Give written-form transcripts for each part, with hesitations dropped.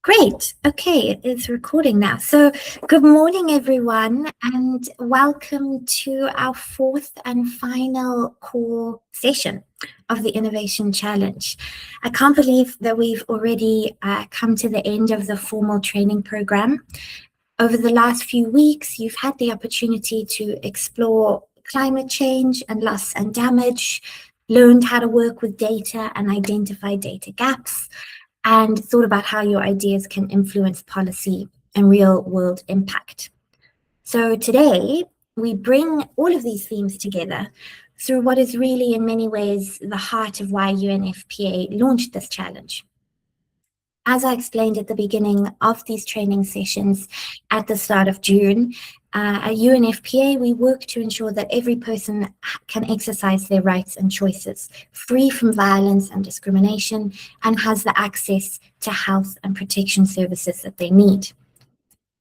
Great. Okay, it's recording now. So good morning, everyone, and welcome to our fourth and final core session of the Innovation Challenge. I can't believe that we've already come to the end of the formal training program. Over the last few weeks, you've had the opportunity to explore climate change and loss and damage, learned how to work with data and identify data gaps, and thought about how your ideas can influence policy and real-world impact. So today, we bring all of these themes together through what is really, in many ways, the heart of why UNFPA launched this challenge. As I explained at the beginning of these training sessions at the start of June, at UNFPA, we work to ensure that every person can exercise their rights and choices, free from violence and discrimination, and has the access to health and protection services that they need.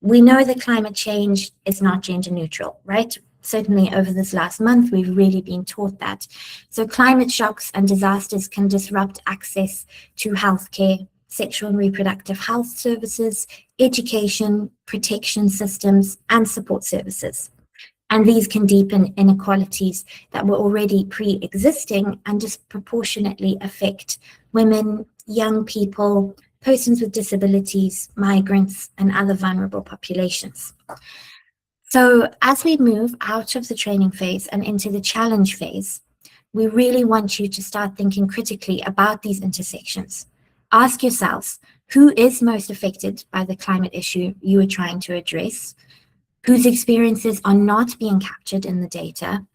We know that climate change is not gender neutral, right? Certainly over this last month, we've really been taught that. So climate shocks and disasters can disrupt access to healthcare, sexual and reproductive health services, education, protection systems, and support services. And these can deepen inequalities that were already pre-existing and disproportionately affect women, young people, persons with disabilities, migrants, and other vulnerable populations. So as we move out of the training phase and into the challenge phase, we really want you to start thinking critically about these intersections. Ask yourselves, who is most affected by the climate issue you are trying to address? Whose experiences are not being captured in the data?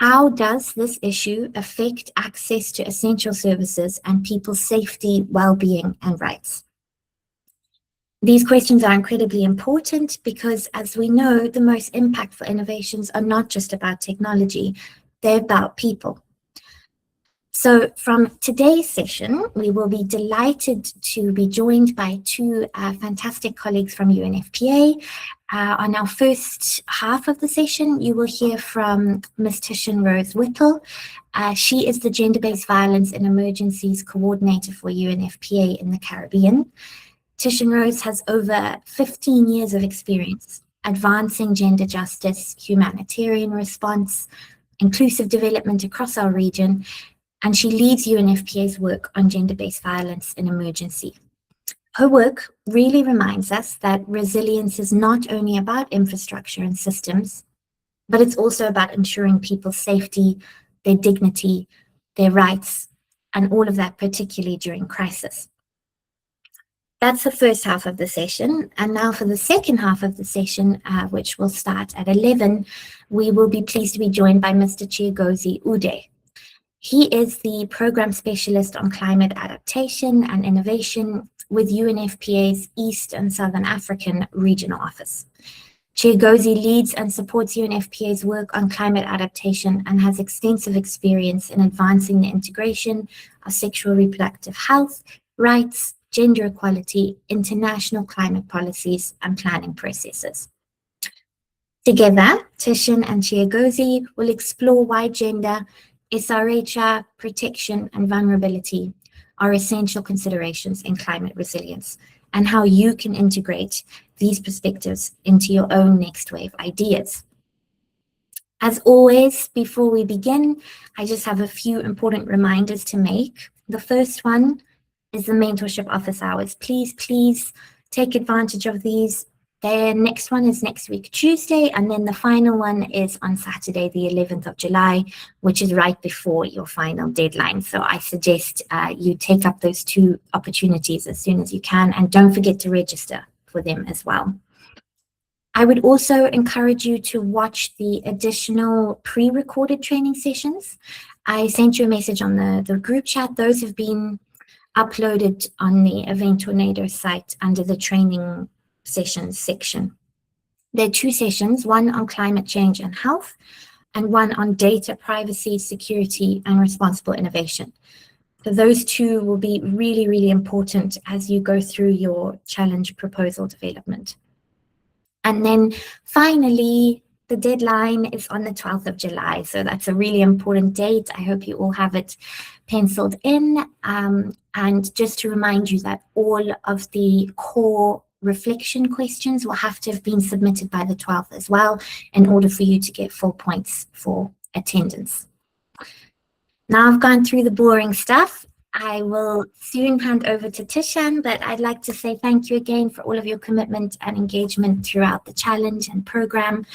How does this issue affect access to essential services and people's safety, well-being, and rights? These questions are incredibly important because, as we know, the most impactful innovations are not just about technology, they're about people. So from today's session, we will be delighted to be joined by two fantastic colleagues from UNFPA. On our first half of the session, you will hear from Ms. Titian-Rose Whittle. She is the Gender-Based Violence in Emergencies Coordinator for UNFPA in the Caribbean. Titian-Rose has over 15 years of experience advancing gender justice, humanitarian response, inclusive development across our region, and she leads UNFPA's work on gender-based violence in emergency. Her work really reminds us that resilience is not only about infrastructure and systems, but it's also about ensuring people's safety, their dignity, their rights, and all of that, particularly during crisis. That's the first half of the session. And now for the second half of the session, which will start at 11, we will be pleased to be joined by Mr. Chiagozie Udeh. He is the Program Specialist on Climate Adaptation and Innovation with UNFPA's East and Southern African Regional Office. Chiagozie leads and supports UNFPA's work on climate adaptation and has extensive experience in advancing the integration of sexual reproductive health, rights, gender equality, international climate policies, and planning processes. Together, Titian and Chiagozie will explore why gender, SRHR, protection, and vulnerability are essential considerations in climate resilience, and how you can integrate these perspectives into your own next wave ideas. As always, before we begin, I just have a few important reminders to make. The first one is the mentorship office hours. Please take advantage of these. The next one is next week, Tuesday, and then the final one is on Saturday, the 11th of July, which is right before your final deadline. So I suggest you take up those two opportunities as soon as you can, and don't forget to register for them as well. I would also encourage you to watch the additional pre-recorded training sessions. I sent you a message on the group chat. Those have been uploaded on the Event Tornado site under the training sessions section. There are two sessions, one on climate change and health, and one on data privacy, security, and responsible innovation. So those two will be really, really important as you go through your challenge proposal development. And then finally, the deadline is on the 12th of July. So that's a really important date. I hope you all have it penciled in. And just to remind you that all of the core reflection questions will have to have been submitted by the 12th as well in order for you to get 4 points for attendance. Now I've gone through the boring stuff. I will soon hand over to Titian, but I'd like to say thank you again for all of your commitment and engagement throughout the challenge and program.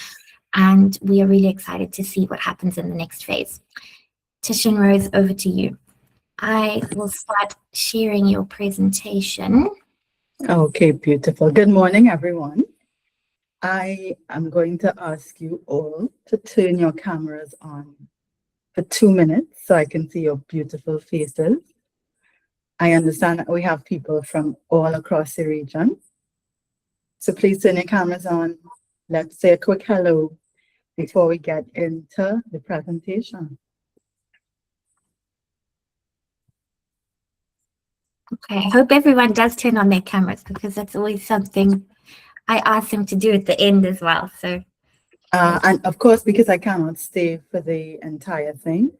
And we are really excited to see what happens in the next phase. Titian-Rose, over to you. I will start sharing your presentation. Okay, beautiful. Good morning, everyone. I am going to ask you all to turn your cameras on for 2 minutes so I can see your beautiful faces. I understand that we have people from all across the region. So please turn your cameras on. Let's say a quick hello before we get into the presentation. Okay, I hope everyone does turn on their cameras because that's always something I ask them to do at the end as well. So, and of course, because I cannot stay for the entire thing,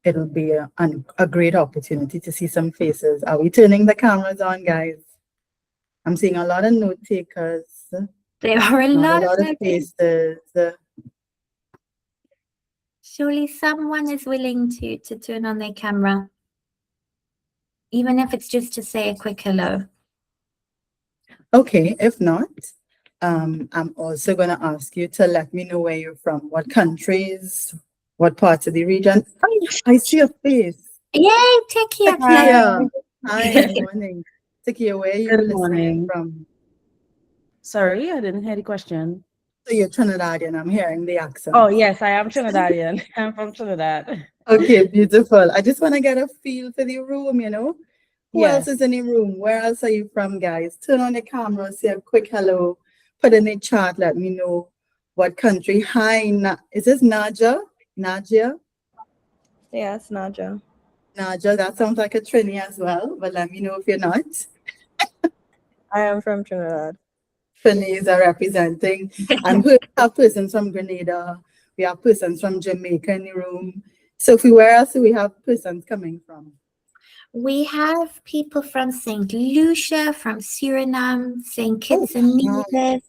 it'll be a great opportunity to see some faces. Are we turning the cameras on, guys? I'm seeing a lot of note takers. There are a lot of faces. Surely someone is willing to turn on their camera, even if it's just to say a quick hello. Okay, if not, I'm also going to ask you to let me know where you're from, what countries, what parts of the region. Oh, I see a face. Yay, Tikia. Hi, good morning. Tikia, where are you listening from? Sorry, I didn't hear the question. So you're Trinidadian, I'm hearing the accent. Oh, yes, I am Trinidadian. I'm from Trinidad. Okay, beautiful. I just want to get a feel for the room, you know. Who else is in the room? Where else are you from, guys? Turn on the camera, say a quick hello, put in the chat, let me know what country. Hi, is this Naja? Nadia? Yes, Naja. Naja, that sounds like a Trini as well, but let me know if you're not. I am from Trinidad. Trinidad are representing. And we have persons from Grenada. We have persons from Jamaica in the room. Sophie, where else do we have persons coming from? We have people from St. Lucia, from Suriname, St. Kitts and Nevis.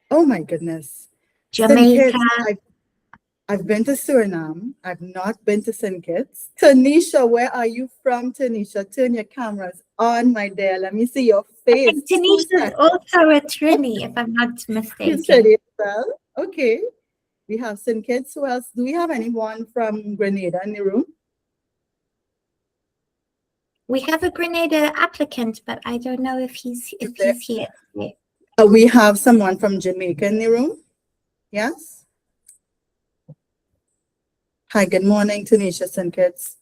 Oh my goodness. Jamaica. I've been to Suriname. I've not been to St. Kitts. Tanisha, where are you from, Tanisha? Turn your cameras on, my dear. Let me see your face. Tanisha is also a Trini, if I'm not mistaken. You said it well. Okay. We have St. Kitts. Who else? Do we have anyone from Grenada in the room? We have a Grenada applicant, but I don't know if he's here. We have someone from Jamaica in the room. Yes. Hi, good morning, Tanisha, St. Kitts.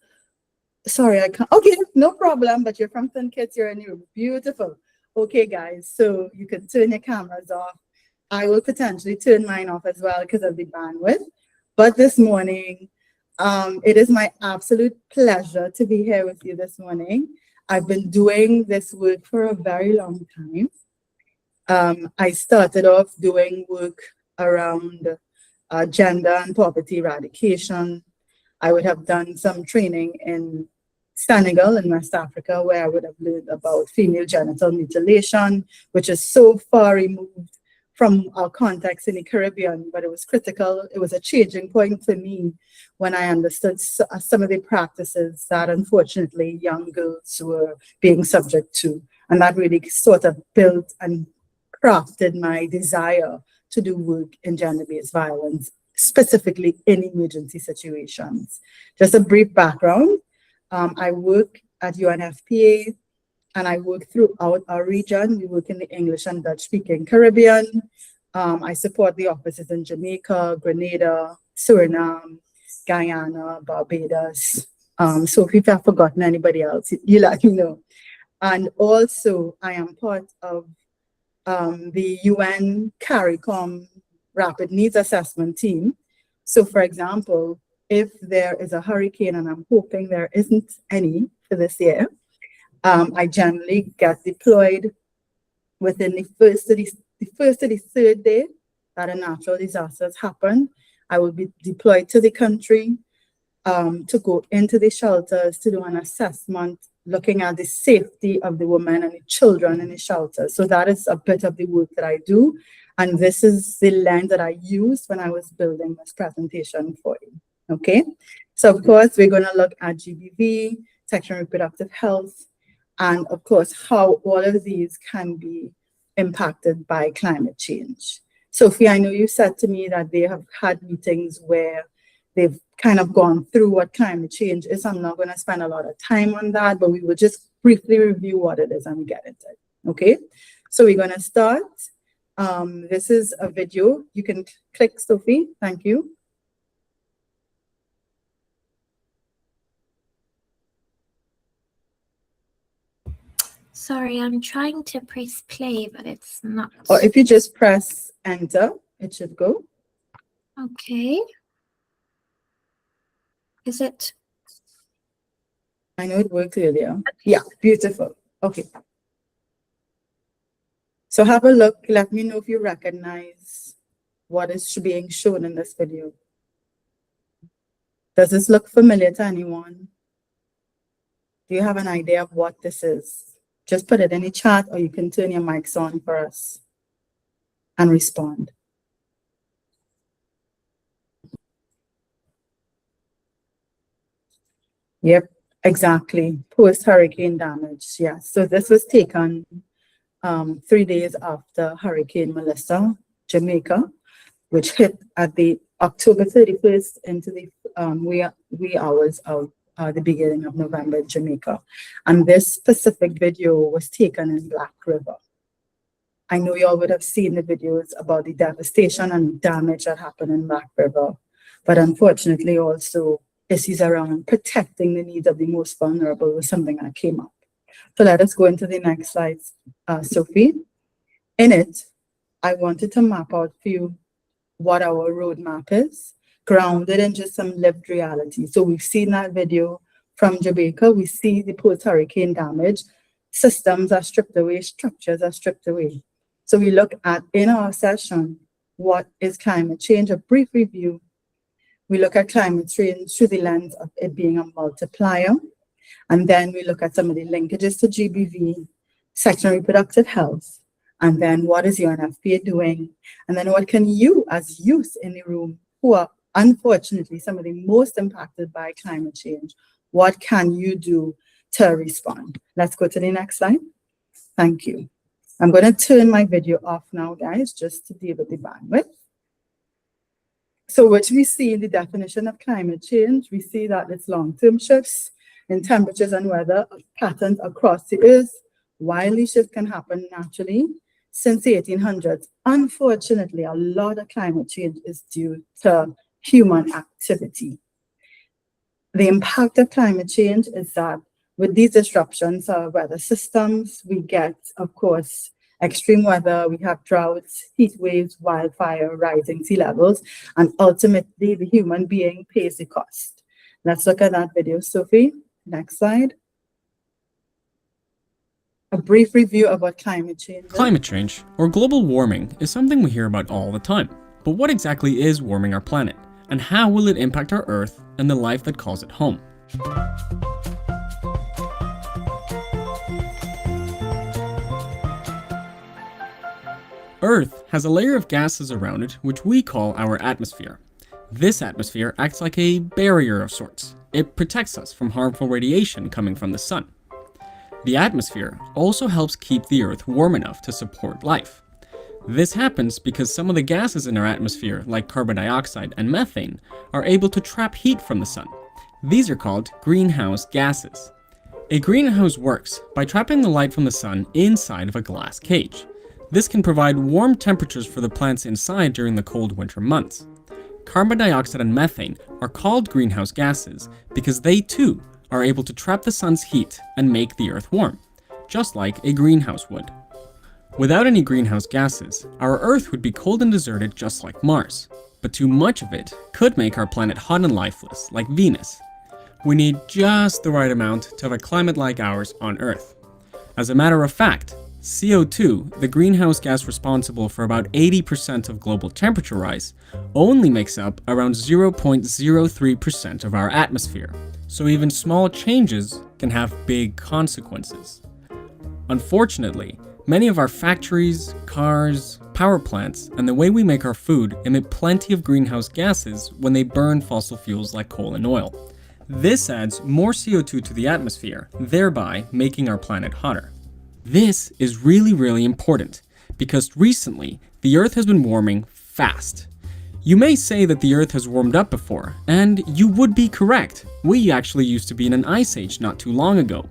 Sorry, I can't. Okay, no problem, but you're from St. Kitts, you're in the room. Beautiful. Okay, guys, so you can turn your cameras off. I will potentially turn mine off as well because of the bandwidth. But this morning, it is my absolute pleasure to be here with you this morning. I've been doing this work for a very long time. I started off doing work around gender and poverty eradication. I would have done some training in Senegal in West Africa, where I would have learned about female genital mutilation, which is so far removed from our context in the Caribbean, but it was critical. It was a changing point for me when I understood some of the practices that unfortunately young girls were being subject to. And that really sort of built and crafted my desire to do work in gender-based violence, specifically in emergency situations. Just a brief background. I work at UNFPA, and I work throughout our region. We work in the English and Dutch-speaking Caribbean. I support the offices in Jamaica, Grenada, Suriname, Guyana, Barbados. So if I've forgotten anybody else, you let me know. And also, I am part of the UN CARICOM Rapid Needs Assessment Team. So for example, if there is a hurricane, and I'm hoping there isn't any for this year, I generally get deployed within the first to the third day that a natural disaster has happened. I will be deployed to the country to go into the shelters to do an assessment looking at the safety of the women and the children in the shelters. So that is a bit of the work that I do. And this is the lens that I used when I was building this presentation for you. Okay, so of course, we're going to look at GBV, sexual and reproductive health, and of course, how all of these can be impacted by climate change. Sophie, I know you said to me that they have had meetings where they've kind of gone through what climate change is. I'm not going to spend a lot of time on that, but we will just briefly review what it is and get into it. Okay, so we're going to start. This is a video. You can click, Sophie. Thank you. Sorry, I'm trying to press play, but it's not. Or if you just press enter, it should go. Okay. Is it? I know it worked earlier. Yeah, beautiful. Okay. So have a look. Let me know if you recognize what is being shown in this video. Does this look familiar to anyone? Do you have an idea of what this is? Just put it in the chat, or you can turn your mics on for us and respond. Yep, exactly. Post-hurricane damage. Yes. So this was taken 3 days after Hurricane Melissa, Jamaica, which hit at the October 31st into the wee hours of the beginning of November in Jamaica. And this specific video was taken in Black River. I know you all would have seen the videos about the devastation and damage that happened in Black River, but unfortunately also issues around protecting the needs of the most vulnerable was something that came up. So let us go into the next slide, Sophie. In it, I wanted to map out for you what our roadmap is, grounded in just some lived reality. So we've seen that video from Jamaica. We see the post-hurricane damage. Systems are stripped away, structures are stripped away. So we look at, in our session, what is climate change, a brief review. We look at climate change through the lens of it being a multiplier. And then we look at some of the linkages to GBV, sexual and reproductive health, and then what is UNFPA doing? And then what can you, as youth in the room, who are unfortunately some of the most impacted by climate change, what can you do to respond? Let's go to the next slide. Thank you. I'm going to turn my video off now, guys, just to deal with the bandwidth. So what we see in the definition of climate change, we see that it's long-term shifts in temperatures and weather patterns across the earth. While these shifts can happen naturally, since the 1800s, unfortunately, a lot of climate change is due to human activity. The impact of climate change is that with these disruptions of weather systems, we get, of course, extreme weather, we have droughts, heat waves, wildfire, rising sea levels, and ultimately the human being pays the cost. Let's look at that video, Sophie. Next slide. A brief review of what climate change is. Climate change, or global warming, is something we hear about all the time. But what exactly is warming our planet? And how will it impact our Earth and the life that calls it home? Earth has a layer of gases around it which we call our atmosphere. This atmosphere acts like a barrier of sorts. It protects us from harmful radiation coming from the sun. The atmosphere also helps keep the Earth warm enough to support life. This happens because some of the gases in our atmosphere, like carbon dioxide and methane, are able to trap heat from the sun. These are called greenhouse gases. A greenhouse works by trapping the light from the sun inside of a glass cage. This can provide warm temperatures for the plants inside during the cold winter months. Carbon dioxide and methane are called greenhouse gases because they too are able to trap the sun's heat and make the Earth warm, just like a greenhouse would. Without any greenhouse gases, our Earth would be cold and deserted just like Mars, but too much of it could make our planet hot and lifeless, like Venus. We need just the right amount to have a climate like ours on Earth. As a matter of fact, CO2, the greenhouse gas responsible for about 80% of global temperature rise, only makes up around 0.03% of our atmosphere, so even small changes can have big consequences. Unfortunately, many of our factories, cars, power plants, and the way we make our food emit plenty of greenhouse gases when they burn fossil fuels like coal and oil. This adds more CO2 to the atmosphere, thereby making our planet hotter. This is really important, because recently, the Earth has been warming fast. You may say that the Earth has warmed up before, and you would be correct. We actually used to be in an ice age not too long ago.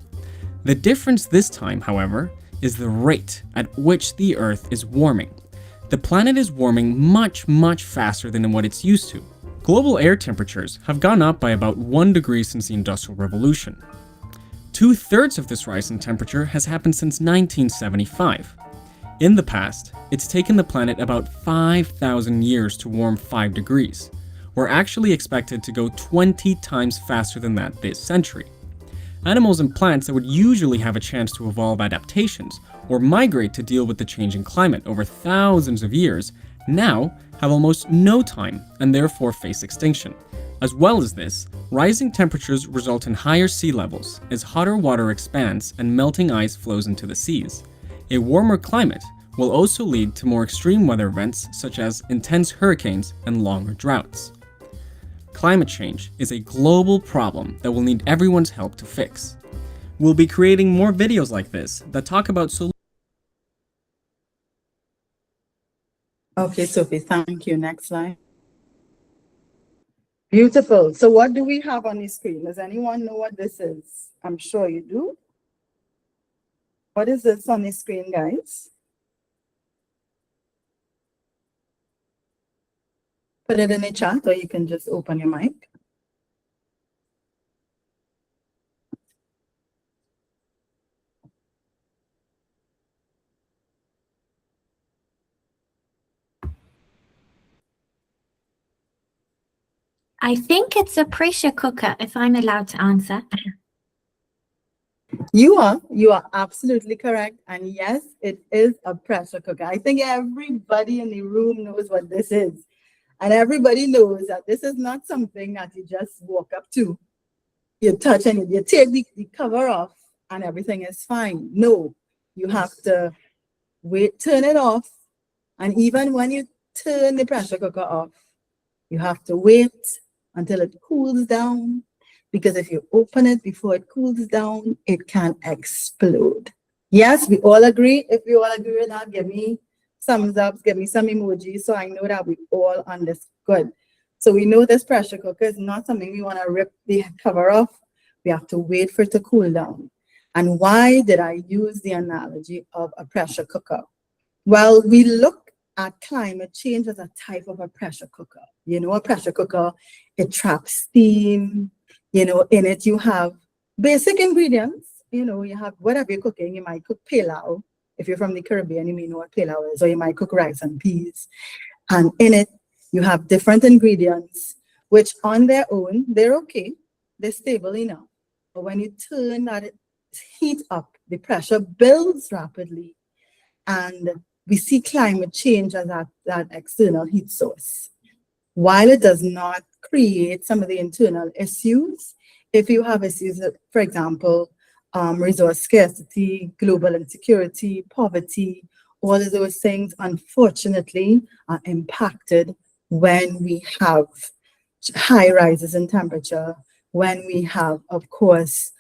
The difference this time, however, is the rate at which the Earth is warming. The planet is warming much faster than what it's used to. Global air temperatures have gone up by about 1 degree since the Industrial Revolution. 2/3 of this rise in temperature has happened since 1975. In the past, it's taken the planet about 5,000 years to warm 5 degrees. We're actually expected to go 20 times faster than that this century. Animals and plants that would usually have a chance to evolve adaptations or migrate to deal with the changing climate over thousands of years now have almost no time and therefore face extinction. As well as this, rising temperatures result in higher sea levels as hotter water expands and melting ice flows into the seas. A warmer climate will also lead to more extreme weather events such as intense hurricanes and longer droughts. Climate change is a global problem that will need everyone's help to fix. We'll be creating more videos like this that talk about solutions. Okay, Sophie, thank you. Next slide. Beautiful. So what do we have on the screen? Does anyone know what this is? I'm sure you do. What is this on the screen, guys? Put it in the chat or you can just open your mic. I think it's a pressure cooker, if I'm allowed to answer. You are absolutely correct. And yes, it is a pressure cooker. I think everybody in the room knows what this is. And everybody knows that this is not something that you just walk up to. You touch and you take the cover off and everything is fine. No, you have to wait, turn it off. And even when you turn the pressure cooker off, you have to wait until it cools down, because if you open it before it cools down, it can explode. Yes, we all agree. If you all agree with that, give me thumbs up, give me some emojis, so I know that we all understood. So we know this pressure cooker is not something we want to rip the cover off. We have to wait for it to cool down. And why did I use the analogy of a pressure cooker? Well, we look at climate change as a type of a pressure cooker. You know, a pressure cooker, it traps steam. You know, in it you have basic ingredients. You know, you have whatever you're cooking. You might cook pilau. If you're from the Caribbean, you may know what pilau is. Or you might cook rice and peas. And in it, you have different ingredients, which on their own, they're okay. They're stable enough. But when you turn that heat up, the pressure builds rapidly. And we see climate change as that external heat source. While it does not create some of the internal issues, if you have issues, for example, resource scarcity, global insecurity, poverty, all of those things, unfortunately, are impacted when we have high rises in temperature, when we have, of course,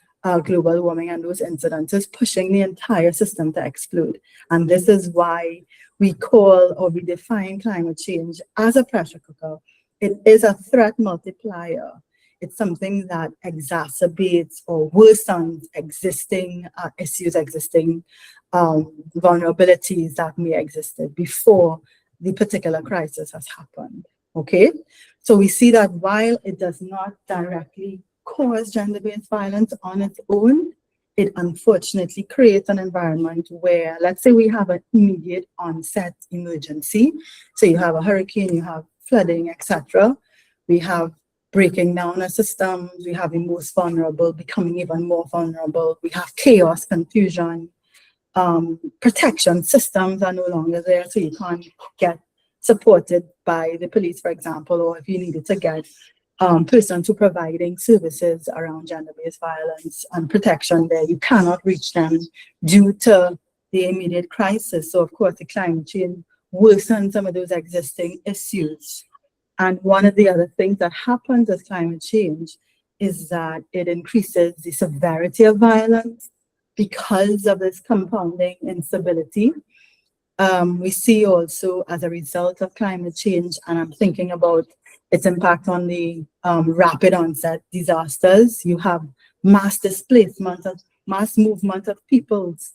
global warming and those incidences pushing the entire system to explode. And this is why we call or we define climate change as a pressure cooker. It is a threat multiplier. It's something that exacerbates or worsens existing issues, existing vulnerabilities that may exist before the particular crisis has happened. Okay, so we see that while it does not directly cause gender-based violence on its own, it unfortunately creates an environment where, let's say we have an immediate onset emergency. So you have a hurricane, you have flooding, etc. We have breaking down of systems, we have the most vulnerable becoming even more vulnerable, we have chaos, confusion, protection systems are no longer there, so you can't get supported by the police, for example, or if you needed to get persons who providing services around gender-based violence and protection there, you cannot reach them due to the immediate crisis. So of course, the climate change worsens some of those existing issues. And one of the other things that happens with climate change is that it increases the severity of violence because of this compounding instability. We see also as a result of climate change, and I'm thinking about its impact on the rapid onset disasters. You have mass displacement, mass movement of peoples,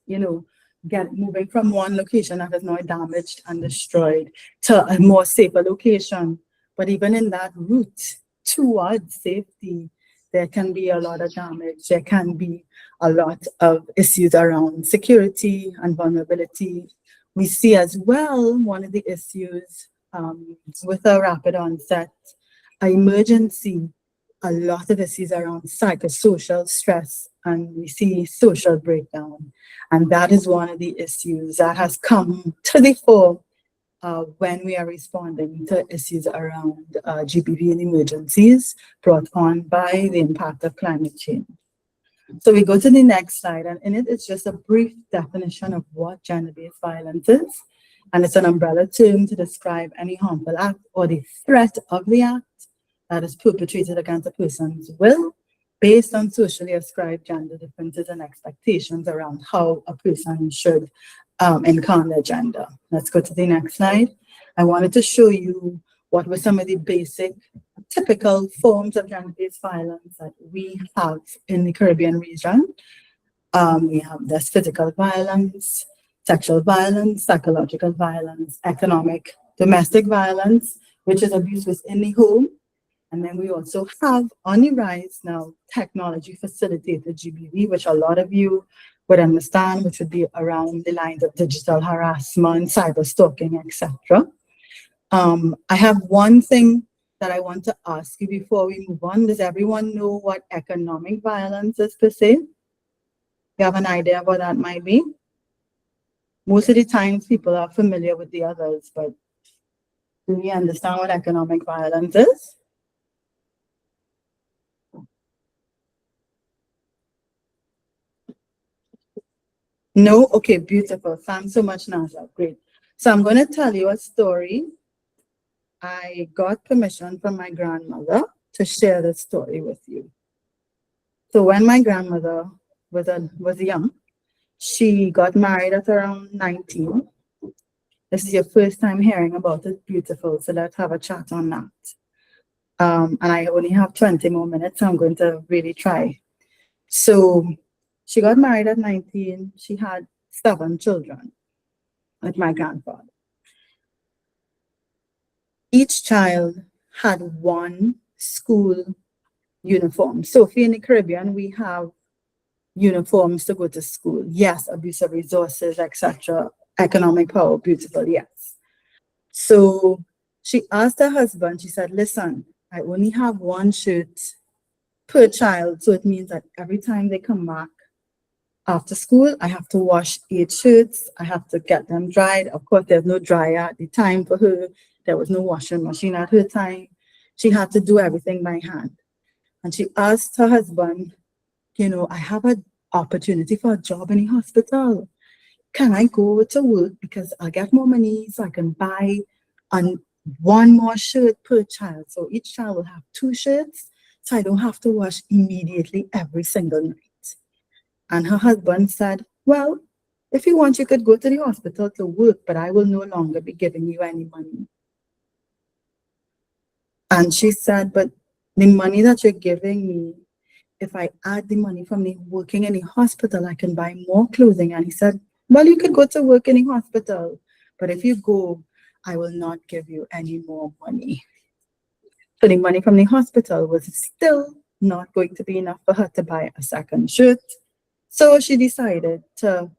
moving from one location that is now damaged and destroyed to a more safer location. But even in that route towards safety, there can be a lot of damage. There can be a lot of issues around security and vulnerability. We see as well one of the issues with a rapid onset emergency, a lot of issues around psychosocial stress, and we see social breakdown. And that is one of the issues that has come to the fore when we are responding to issues around GBV and emergencies brought on by the impact of climate change. So we go to the next slide, and in it, it's just a brief definition of what gender-based violence is. And it's an umbrella term to describe any harmful act or the threat of the act that is perpetrated against a person's will based on socially ascribed gender differences and expectations around how a person should encounter their gender. Let's go to the next slide. I wanted to show you what were some of the basic typical forms of gender-based violence that we have in the Caribbean region. We have this physical violence, sexual violence, psychological violence, economic, domestic violence, which is abuse within the home. And then we also have on the rise now technology facilitated GBV, which a lot of you would understand, which would be around the lines of digital harassment, cyber stalking, etc. I have one thing that I want to ask you before we move on. Does everyone know what economic violence is per se? You have an idea of what that might be? Most of the times people are familiar with the others, but do we understand what economic violence is? No? Okay, beautiful. Thanks so much, Naja. Great. So I'm going to tell you a story. I got permission from my grandmother to share this story with you. So when my grandmother was young, she got married at around 19. This is your first time hearing about it. Beautiful. So let's have a chat on that. And I only have 20 more minutes, so I'm going to really try. So she got married at 19. She had 7 children with my grandfather. Each child had one school uniform. So if in the Caribbean, we have uniforms to go to school. Yes, abuse of resources, etc. Economic power, beautiful, yes. So she asked her husband, she said, listen, I only have one shirt per child. So it means that every time they come back after school, I have to wash 8 shirts. I have to get them dried. Of course, there's no dryer at the time for her. There was no washing machine at her time. She had to do everything by hand. And she asked her husband, I have an opportunity for a job in the hospital. Can I go to work because I'll get more money so I can buy one more shirt per child. So each child will have 2 shirts, so I don't have to wash immediately every single night. And her husband said, well, if you want, you could go to the hospital to work, but I will no longer be giving you any money. And she said, but the money that you're giving me, if I add the money from the working in the hospital, I can buy more clothing. And he said, well, you could go to work in the hospital, but if you go, I will not give you any more money. So the money from the hospital was still not going to be enough for her to buy a second shirt. So she decided to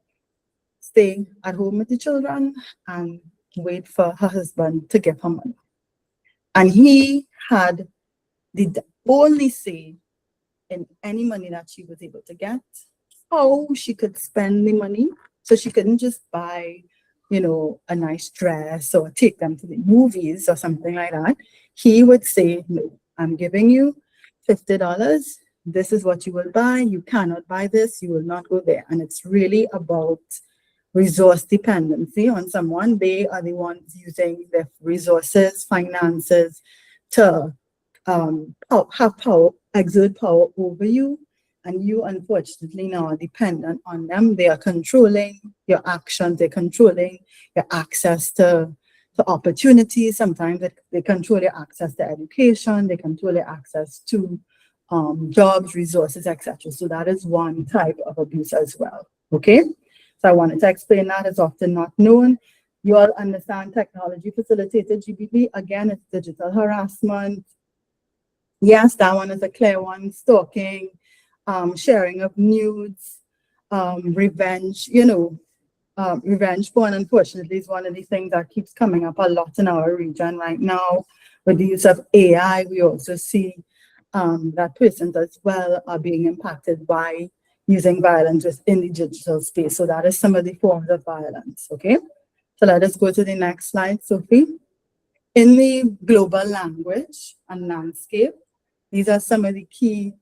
stay at home with the children and wait for her husband to give her money. And he had the only say in any money that she was able to get how she could spend the money. So she couldn't just buy, a nice dress or take them to the movies or something like that. He would say, no, I'm giving you $50. This is what you will buy. You cannot buy this. You will not go there. And it's really about resource dependency on someone. They are the ones using their resources, finances to have power, exert power over you. And you, unfortunately, now are dependent on them. They are controlling your actions. They're controlling your access to opportunities. Sometimes they control your access to education. They control your access to jobs, resources, etc. So that is one type of abuse as well. Okay? So I wanted to explain that. It's often not known. You all understand technology facilitated GBV. Again, it's digital harassment. Yes, that one is a clear one. Stalking, sharing of nudes, revenge, revenge porn, unfortunately, is one of the things that keeps coming up a lot in our region right now. With the use of AI, we also see that persons as well are being impacted by using violence within the digital space. So that is some of the forms of violence, okay? So let us go to the next slide, Sophie. In the global language and landscape, these are some of the key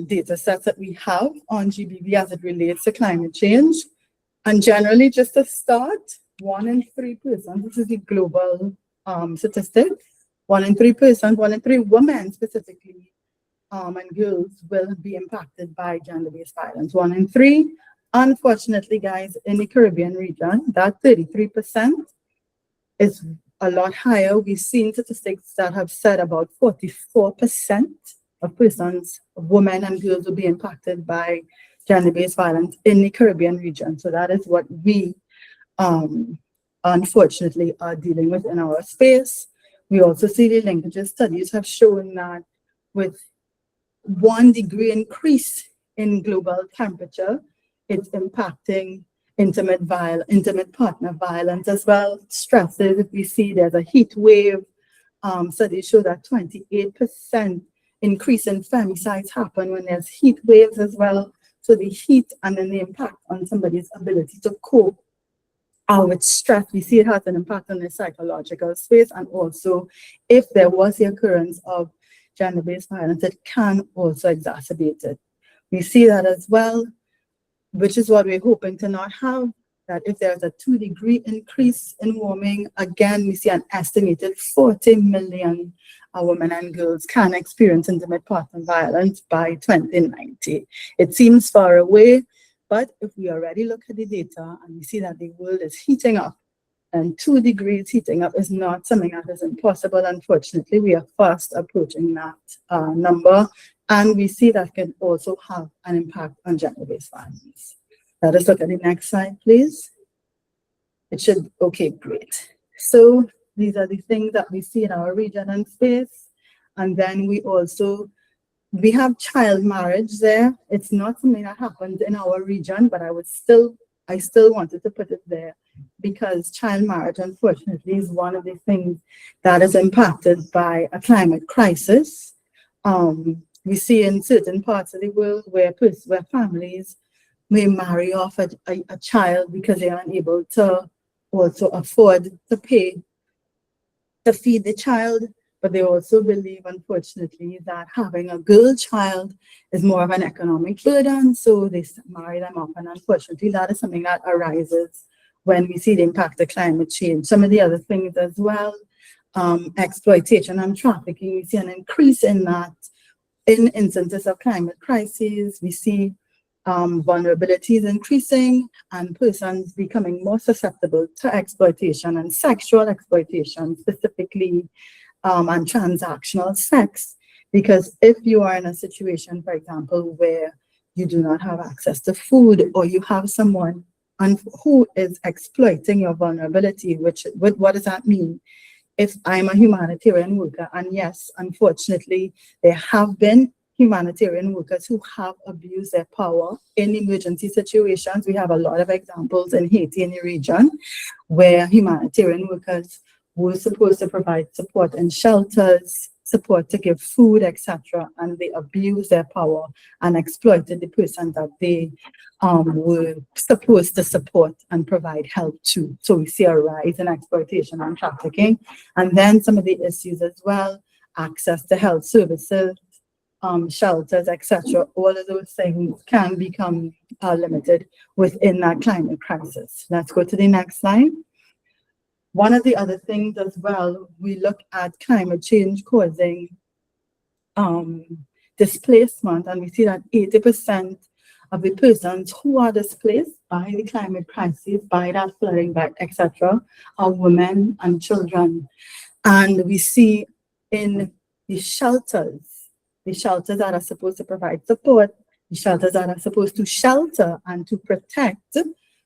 data sets that we have on GBV as it relates to climate change. And generally, just to start, 1 in 3 persons, this is the global statistic, 1 in 3 persons, 1 in 3 women specifically, and girls will be impacted by gender-based violence. 1 in 3. Unfortunately, guys, in the Caribbean region, that 33% is a lot higher. We've seen statistics that have said about 44% of persons, women and girls, will be impacted by gender-based violence in the Caribbean region. So that is what we, unfortunately, are dealing with in our space. We also see the linkages. Studies have shown that with 1 degree increase in global temperature, it's impacting intimate partner violence as well. Stresses, if we see there's a heat wave, studies show that 28% increase in femicides happen when there's heat waves as well. So the heat and then the impact on somebody's ability to cope with stress, we see it has an impact on the psychological space. And also, if there was the occurrence of gender-based violence, it can also exacerbate it. We see that as well, which is what we're hoping to not have, that if there's a 2 degree increase in warming, again, we see an estimated 40 million women and girls can experience intimate partner violence by 2090. It seems far away, but if we already look at the data and we see that the world is heating up, and 2 degrees heating up is not something that is impossible. Unfortunately, we are fast approaching that number, and we see that can also have an impact on gender-based violence. Let us look at the next slide, please. Okay, great. So these are the things that we see in our region and space. And then we have child marriage there. It's not something that happens in our region, but I still wanted to put it there because child marriage, unfortunately, is one of the things that is impacted by a climate crisis. We see in certain parts of the world where families may marry off a child because they are unable to also afford to pay to feed the child, but they also believe, unfortunately, that having a girl child is more of an economic burden, so they marry them off. And unfortunately, that is something that arises when we see the impact of climate change. Some of the other things as well, exploitation and trafficking, we see an increase in that. In instances of climate crises, we see vulnerabilities increasing and persons becoming more susceptible to exploitation and sexual exploitation specifically, and transactional sex. Because if you are in a situation, for example, where you do not have access to food, or you have someone who is exploiting your vulnerability, what does that mean? If I'm a humanitarian worker, and yes, unfortunately, there have been humanitarian workers who have abused their power in emergency situations. We have a lot of examples in Haiti, in the region, where humanitarian workers were supposed to provide support in shelters, support to give food, etc., and they abuse their power and exploited the person that they were supposed to support and provide help to. So we see a rise in exploitation and trafficking. And then some of the issues as well, access to health services, shelters, etc. All of those things can become limited within that climate crisis. Let's go to the next slide. One of the other things as well, we look at climate change causing displacement, and we see that 80% of the persons who are displaced by the climate crisis, by that flooding, by etc., are women and children. And we see in the shelters that are supposed to provide support, the shelters that are supposed to shelter and to protect,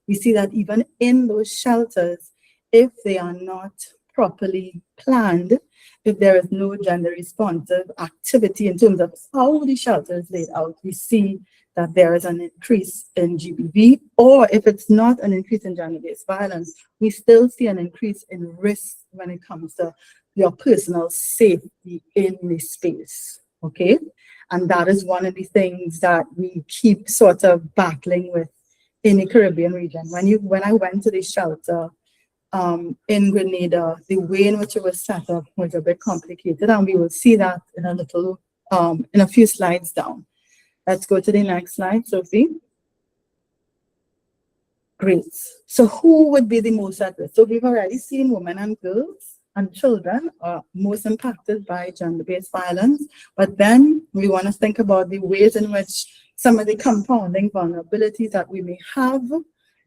we see that even in those shelters, if they are not properly planned, if there is no gender responsive activity in terms of how the shelter is laid out, we see that there is an increase in GBV, or if it's not an increase in gender-based violence, we still see an increase in risk when it comes to your personal safety in the space, okay? And that is one of the things that we keep sort of battling with in the Caribbean region. When I went to the shelter in Grenada, the way in which it was set up was a bit complicated, and we will see that in a few slides down. Let's go to the next slide, Sophie. Great. So who would be the most at risk? So we've already seen women and girls and children are most impacted by gender-based violence, but then we want to think about the ways in which some of the compounding vulnerabilities that we may have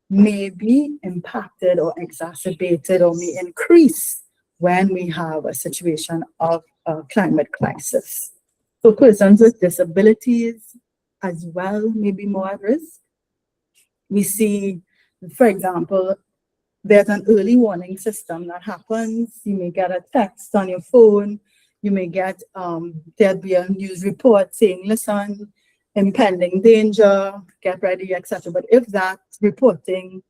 may be impacted or exacerbated or may increase when we have a situation of a climate crisis. So persons with disabilities as well may be more at risk. We see, for example, there's an early warning system that happens. You may get a text on your phone. You may get, there'll be a news report saying, listen, impending danger, get ready, etc. But if that reporting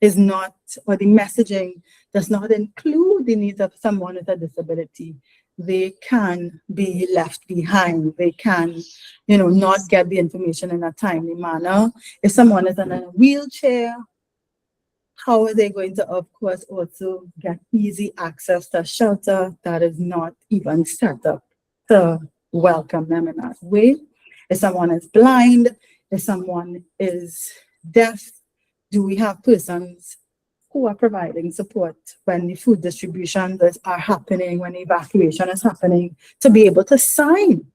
is not, or the messaging does not include the needs of someone with a disability, they can be left behind. They can, not get the information in a timely manner. If someone is in a wheelchair, how are they going to, of course, also get easy access to shelter that is not even set up to welcome them in that way? If someone is blind, if someone is deaf, do we have persons who are providing support when the food distributions are happening, when evacuation is happening, to be able to sign,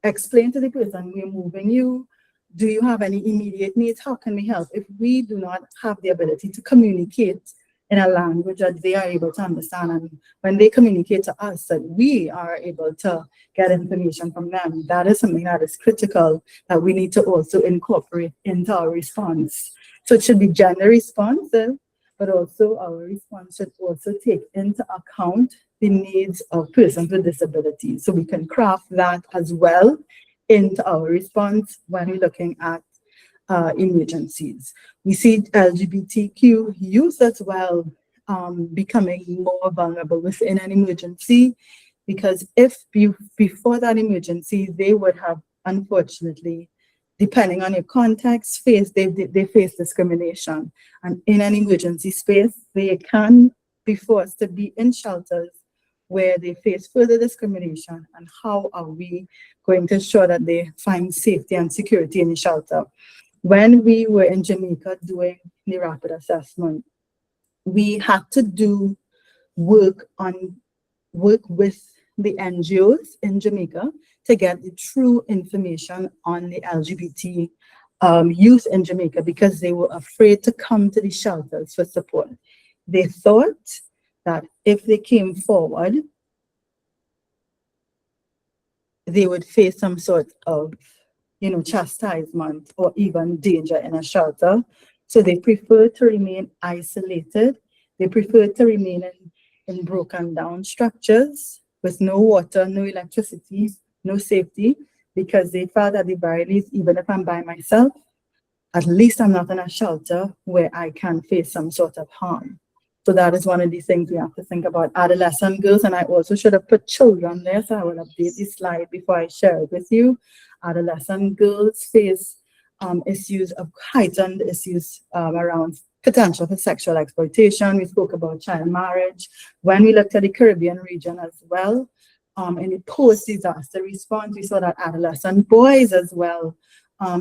explain to the person, we're moving you. Do you have any immediate needs? How can we help? If we do not have the ability to communicate in a language that they are able to understand, and when they communicate to us that we are able to get information from them, that is something that is critical that we need to also incorporate into our response. So it should be gender responsive, but also our response should also take into account the needs of persons with disabilities. So we can craft that as well into our response when we're looking at emergencies. We see LGBTQ youth as well becoming more vulnerable within an emergency, because if before that emergency, they would have, unfortunately, depending on your context, they face discrimination. And in an emergency space, they can be forced to be in shelters where they face further discrimination. And how are we going to ensure that they find safety and security in the shelter? When we were in Jamaica doing the rapid assessment, we had to do work with the NGOs in Jamaica to get the true information on the LGBT youth in Jamaica, because they were afraid to come to the shelters for support. They thought that if they came forward, they would face some sort of, chastisement or even danger in a shelter. So they prefer to remain isolated. They prefer to remain in broken down structures with no water, no electricity, no safety, because they felt at the very least, even if I'm by myself, at least I'm not in a shelter where I can face some sort of harm. So that is one of the things we have to think about. Adolescent girls, and I also should have put children there, so I will update this slide before I share it with you. Adolescent girls face issues of heightened issues around potential for sexual exploitation. We spoke about child marriage. When we looked at the Caribbean region as well, in the post-disaster response, we saw that adolescent boys as well,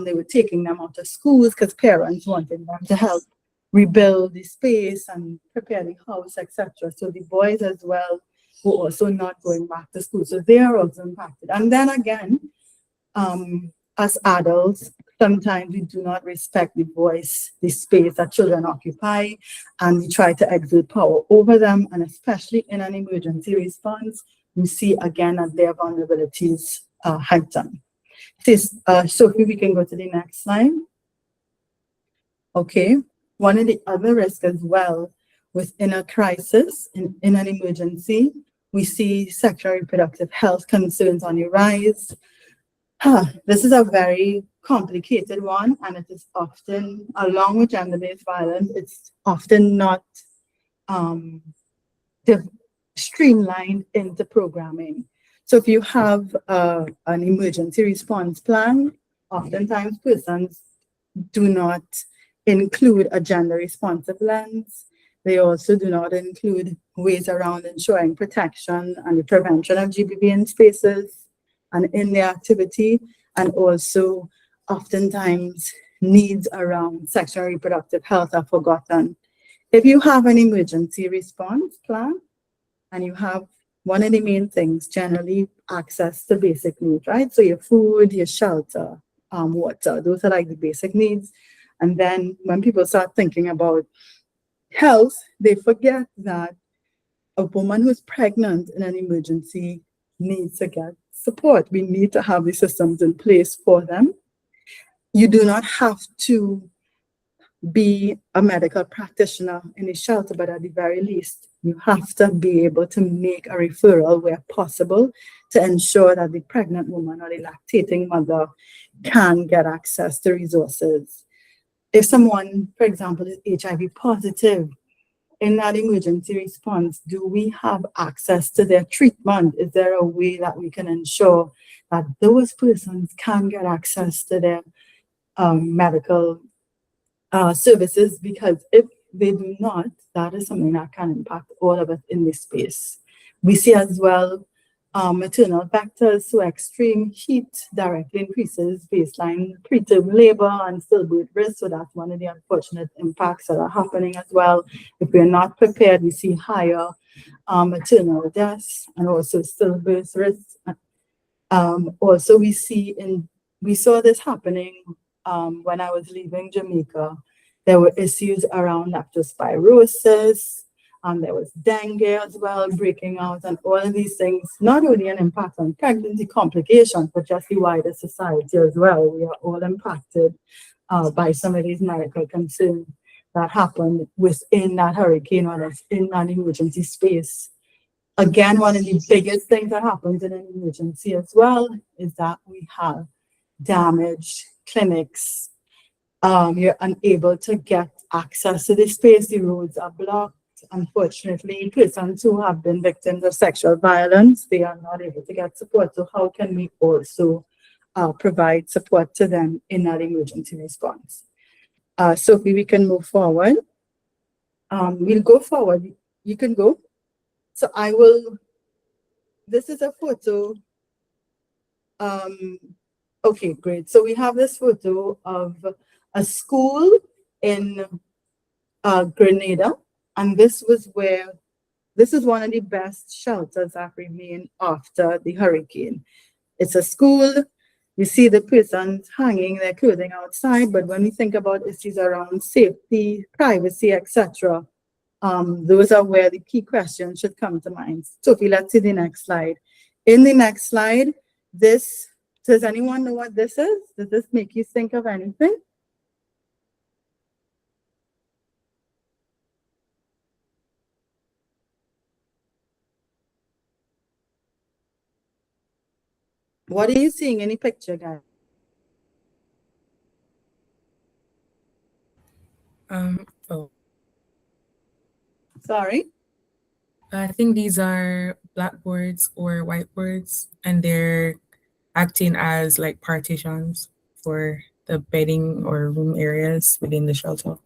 they were taking them out of schools because parents wanted them to help rebuild the space and prepare the house, etc. So the boys as well were also not going back to school. So they are also impacted. And then again, as adults, sometimes we do not respect the voice, the space that children occupy, and we try to exert power over them. And especially in an emergency response, we see again that their vulnerabilities heighten. Sophie, we can go to the next slide. Okay. One of the other risks as well within a crisis, in an emergency, we see sexual and reproductive health concerns on the rise. This is a very complicated one, and it is often, along with gender-based violence, it's often not streamlined into programming. So if you have an emergency response plan, oftentimes persons do not include a gender responsive lens. They also do not include ways around ensuring protection and the prevention of GBV in spaces and in their activity, and also oftentimes needs around sexual and reproductive health are forgotten. If you have an emergency response plan and you have one of the main things, generally access to basic needs, right? So your food, your shelter, water, those are like the basic needs. And then when people start thinking about health, they forget that a woman who's pregnant in an emergency needs to get support. We need to have the systems in place for them. You do not have to be a medical practitioner in a shelter, but at the very least, you have to be able to make a referral where possible to ensure that the pregnant woman or the lactating mother can get access to resources. If someone, for example, is HIV positive, in that emergency response, do we have access to their treatment? Is there a way that we can ensure that those persons can get access to their medical services? Because if they do not, that is something that can impact all of us in this space. We see as well maternal factors, so extreme heat directly increases baseline preterm labor and stillbirth risk. So that's one of the unfortunate impacts that are happening as well. If we're not prepared, we see higher maternal deaths and also stillbirth risk. Also, we saw this happening when I was leaving Jamaica. There were issues around leptospirosis. There was dengue as well, breaking out, and all of these things, not only an impact on pregnancy complications, but just the wider society as well. We are all impacted by some of these medical concerns that happened within that hurricane or in an emergency space. Again, one of the biggest things that happens in an emergency as well is that we have damaged clinics. You're unable to get access to the space, the roads are blocked. Unfortunately, persons who have been victims of sexual violence, they are not able to get support. So how can we also provide support to them in that emergency response? Sophie, we can move forward. We'll go forward. You can go. So I will, this is a photo. Okay, great. So we have this photo of a school in Grenada. And this is one of the best shelters that remain after the hurricane. It's a school. You see the persons hanging their clothing outside, but when we think about issues around safety, privacy, etc., those are where the key questions should come to mind. Sophie, let's see the next slide. In the next slide, does anyone know what this is? Does this make you think of anything? What are you seeing in the picture, guys? Sorry. I think these are blackboards or whiteboards, and they're acting as like partitions for the bedding or room areas within the shelter.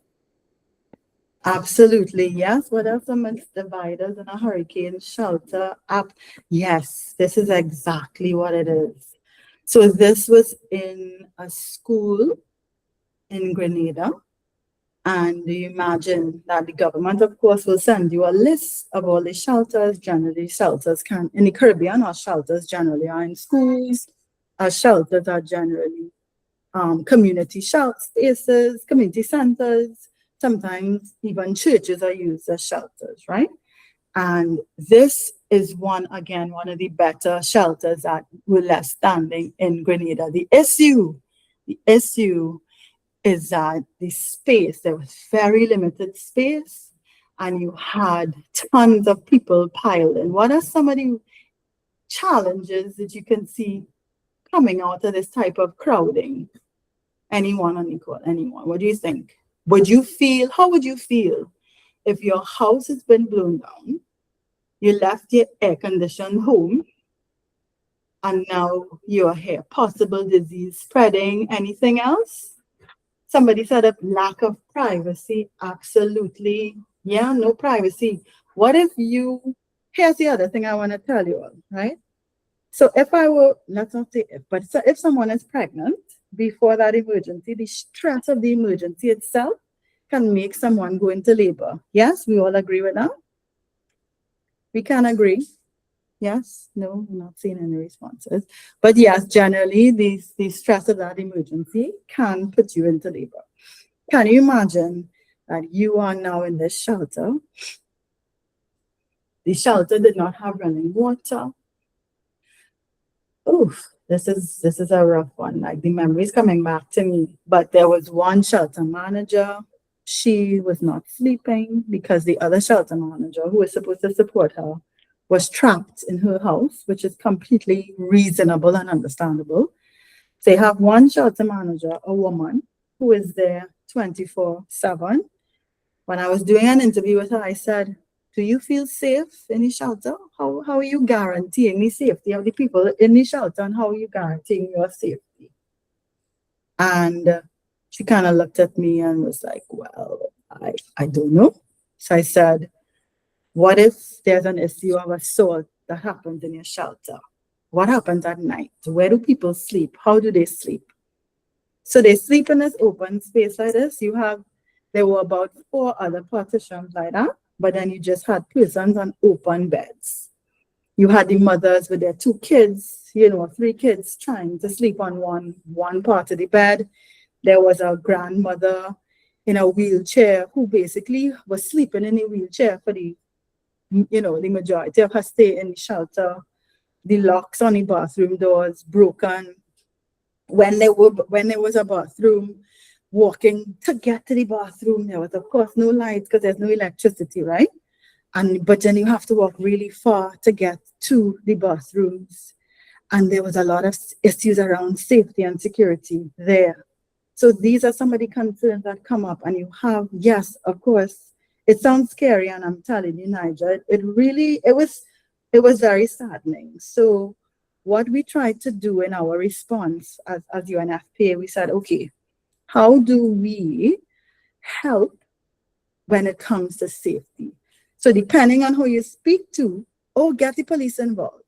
Absolutely, yes. What else amongst dividers in a hurricane shelter up? Yes, this is exactly what it is. So this was in a school in Grenada. And you imagine that the government, of course, will send you a list of all the shelters. Generally, shelters can, in the Caribbean, our shelters generally are in schools. Our shelters are generally community spaces, community centers. Sometimes even churches are used as shelters, right? And this is one of the better shelters that were left standing in Grenada. The issue is that the space, there was very limited space, and you had tons of people piled in. What are some of the challenges that you can see coming out of this type of crowding? Anyone unequal? Anyone? What do you think? How would you feel if your house has been blown down, you left your air-conditioned home, and now you're here? Possible disease spreading, anything else? Somebody said a lack of privacy. Absolutely. Yeah, no privacy. What if here's the other thing I want to tell you all, right? So let's not say if, but so if someone is pregnant before that emergency, the stress of the emergency itself can make someone go into labor. Yes, we all agree with that? We can agree. Yes, no, I'm not seeing any responses. But yes, generally, the stress of that emergency can put you into labor. Can you imagine that you are now in this shelter? The shelter did not have running water. Oof, this is a rough one. Like, the memories coming back to me. But there was one shelter manager. She was not sleeping because the other shelter manager, who was supposed to support her, was trapped in her house, which is completely reasonable and understandable. They have one shelter manager, a woman, who is there 24/7. When I was doing an interview with her, I said, do you feel safe in the shelter? How are you guaranteeing the safety of the people in the shelter, and how are you guaranteeing your safety? And she kind of looked at me and was like, well, I don't know. So I said, what if there's an issue of assault that happens in your shelter? What happens at night? Where do people sleep? How do they sleep? So they sleep in this open space like this. There were about 4 other partitions like that, but then you just had persons on open beds. You had the mothers with their 2 kids, 3 kids trying to sleep on one part of the bed. There was a grandmother in a wheelchair who basically was sleeping in a wheelchair for the majority of her stay in the shelter. The locks on the bathroom doors broken. When there was a bathroom, walking to get to the bathroom, there was of course no lights because there's no electricity, right? But then you have to walk really far to get to the bathrooms. And there was a lot of issues around safety and security there. So these are some of the concerns that come up, and you have, yes, of course, it sounds scary, and I'm telling you, Nigel, it was very saddening. So what we tried to do in our response as UNFPA, we said, okay, how do we help when it comes to safety? So depending on who you speak to, get the police involved.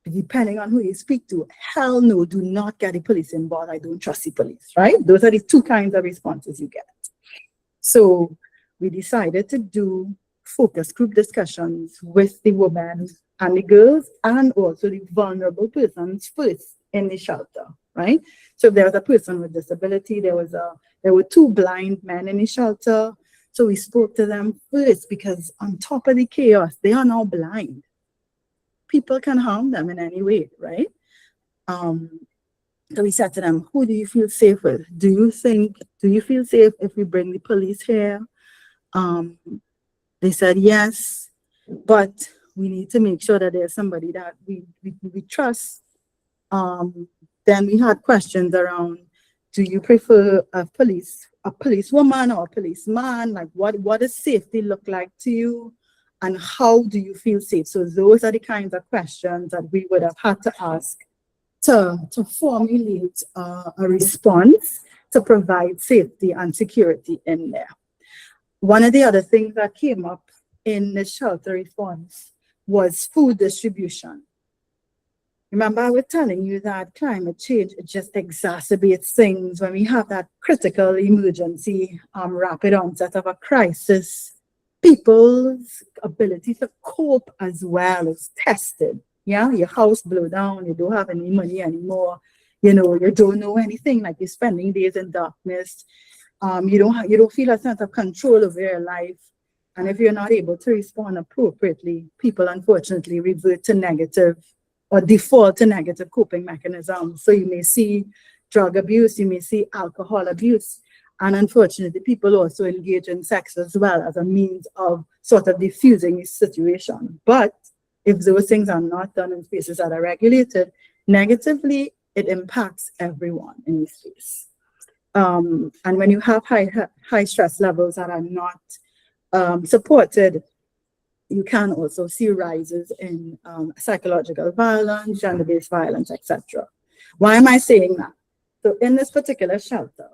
Depending on who you speak to, hell no, do not get the police involved. I don't trust the police, right? Those are the 2 kinds of responses you get. So we decided to do focus group discussions with the women and the girls, and also the vulnerable persons first in the shelter, right? So if there was a person with disability, there were 2 blind men in the shelter. So we spoke to them first, because on top of the chaos, they are now blind. People can harm them in any way, right? So we said to them, who do you feel safe with? Do you feel safe if we bring the police here? They said yes, but we need to make sure that there's somebody that we trust. Then we had questions around, do you prefer a policewoman or a policeman? Like, what does safety look like to you? And how do you feel safe? So those are the kinds of questions that we would have had to ask to formulate a response to provide safety and security in there. One of the other things that came up in the shelter response was food distribution. Remember, I was telling you that climate change, it just exacerbates things when we have that critical emergency, rapid onset of a crisis. People's ability to cope as well is tested. Yeah, your house blew down, you don't have any money anymore, you don't know anything, like you're spending days in darkness. You don't feel a sense of control over your life. And if you're not able to respond appropriately, people unfortunately revert to negative or default to negative coping mechanisms. So you may see drug abuse, you may see alcohol abuse, and unfortunately people also engage in sex as well as a means of sort of diffusing the situation. But if those things are not done in spaces that are regulated negatively, it impacts everyone in the space. And when you have high stress levels that are not supported, you can also see rises in psychological violence, gender-based violence, etc. Why am I saying that? So in this particular shelter,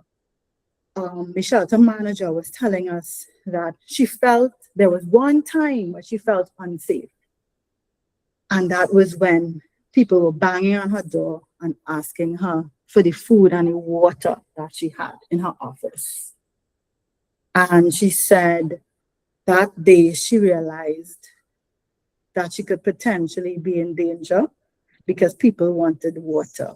the shelter manager was telling us that she felt there was one time where she felt unsafe. And that was when people were banging on her door and asking her for the food and the water that she had in her office. And she said that day she realized that she could potentially be in danger because people wanted water.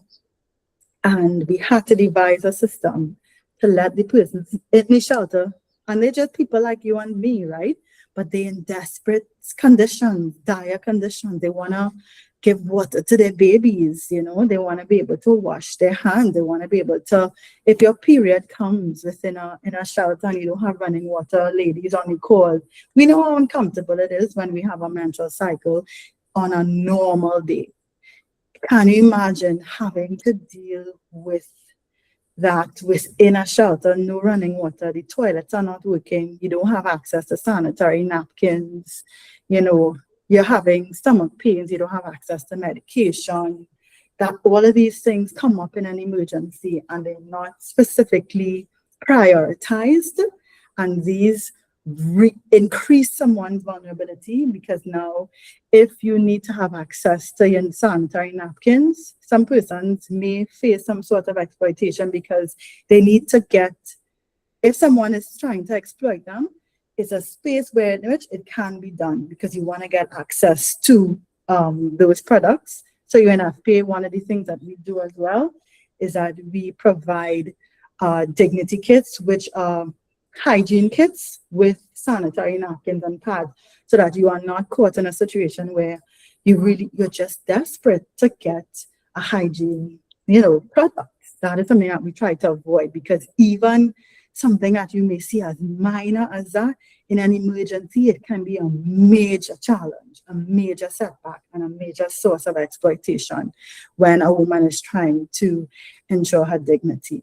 And we had to devise a system to let the persons in the shelter, and they're just people like you and me, right? But they're in desperate conditions, dire conditions. They want to give water to their babies, they want to be able to wash their hands. They want to be able to, if your period comes within in a shelter and you don't have running water, ladies on the call, we know how uncomfortable it is when we have a menstrual cycle on a normal day. Can you imagine having to deal with that within a shelter, no running water, the toilets are not working, you don't have access to sanitary napkins, you're having stomach pains, you don't have access to medication, that all of these things come up in an emergency and they're not specifically prioritized, and these increase someone's vulnerability, because now if you need to have access to your sanitary napkins, some persons may face some sort of exploitation because they need to get, if someone is trying to exploit them, it's a space in which it can be done because you want to get access to those products. So UNFPA, one of the things that we do as well is that we provide dignity kits, which are hygiene kits with sanitary napkins and pads, so that you are not caught in a situation where you're just desperate to get a hygiene, product. That is something that we try to avoid, because even something that you may see as minor as that, in an emergency, it can be a major challenge, a major setback, and a major source of exploitation when a woman is trying to ensure her dignity.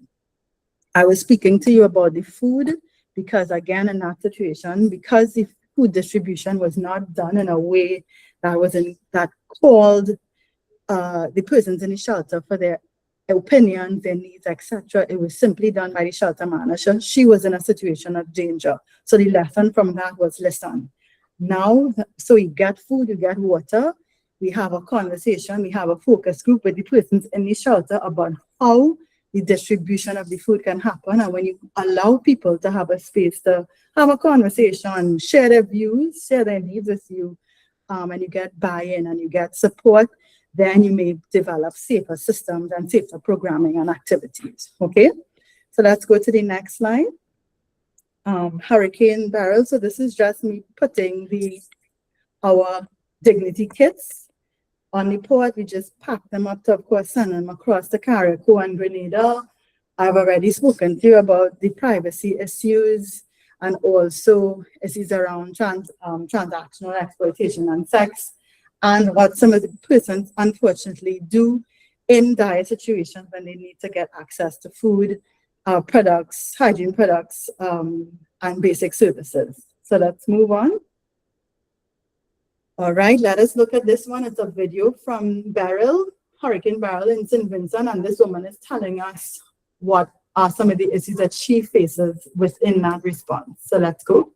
I was speaking to you about the food, because again, in that situation, because the food distribution was not done in a way that called the persons in the shelter for their opinions, their needs, etc. It was simply done by the shelter manager. She was in a situation of danger. So the lesson from that was, listen, now, so you get food, you get water, we have a conversation, we have a focus group with the persons in the shelter about how the distribution of the food can happen. And when you allow people to have a space to have a conversation, share their views, share their needs with you, and you get buy-in and you get support, then you may develop safer systems and safer programming and activities. Okay, so let's go to the next slide. Hurricane barrel. So this is just me putting our dignity kits on the port. We just pack them up to, of course, send them across the Carriacou and Grenada. I've already spoken to you about the privacy issues and also issues around transactional exploitation and sex, and what some of the persons unfortunately do in dire situations when they need to get access to food, products, hygiene products, and basic services. So let's move on. All right, let us look at this one. It's a video from Hurricane Beryl in St. Vincent, and this woman is telling us what are some of the issues that she faces within that response. So let's go.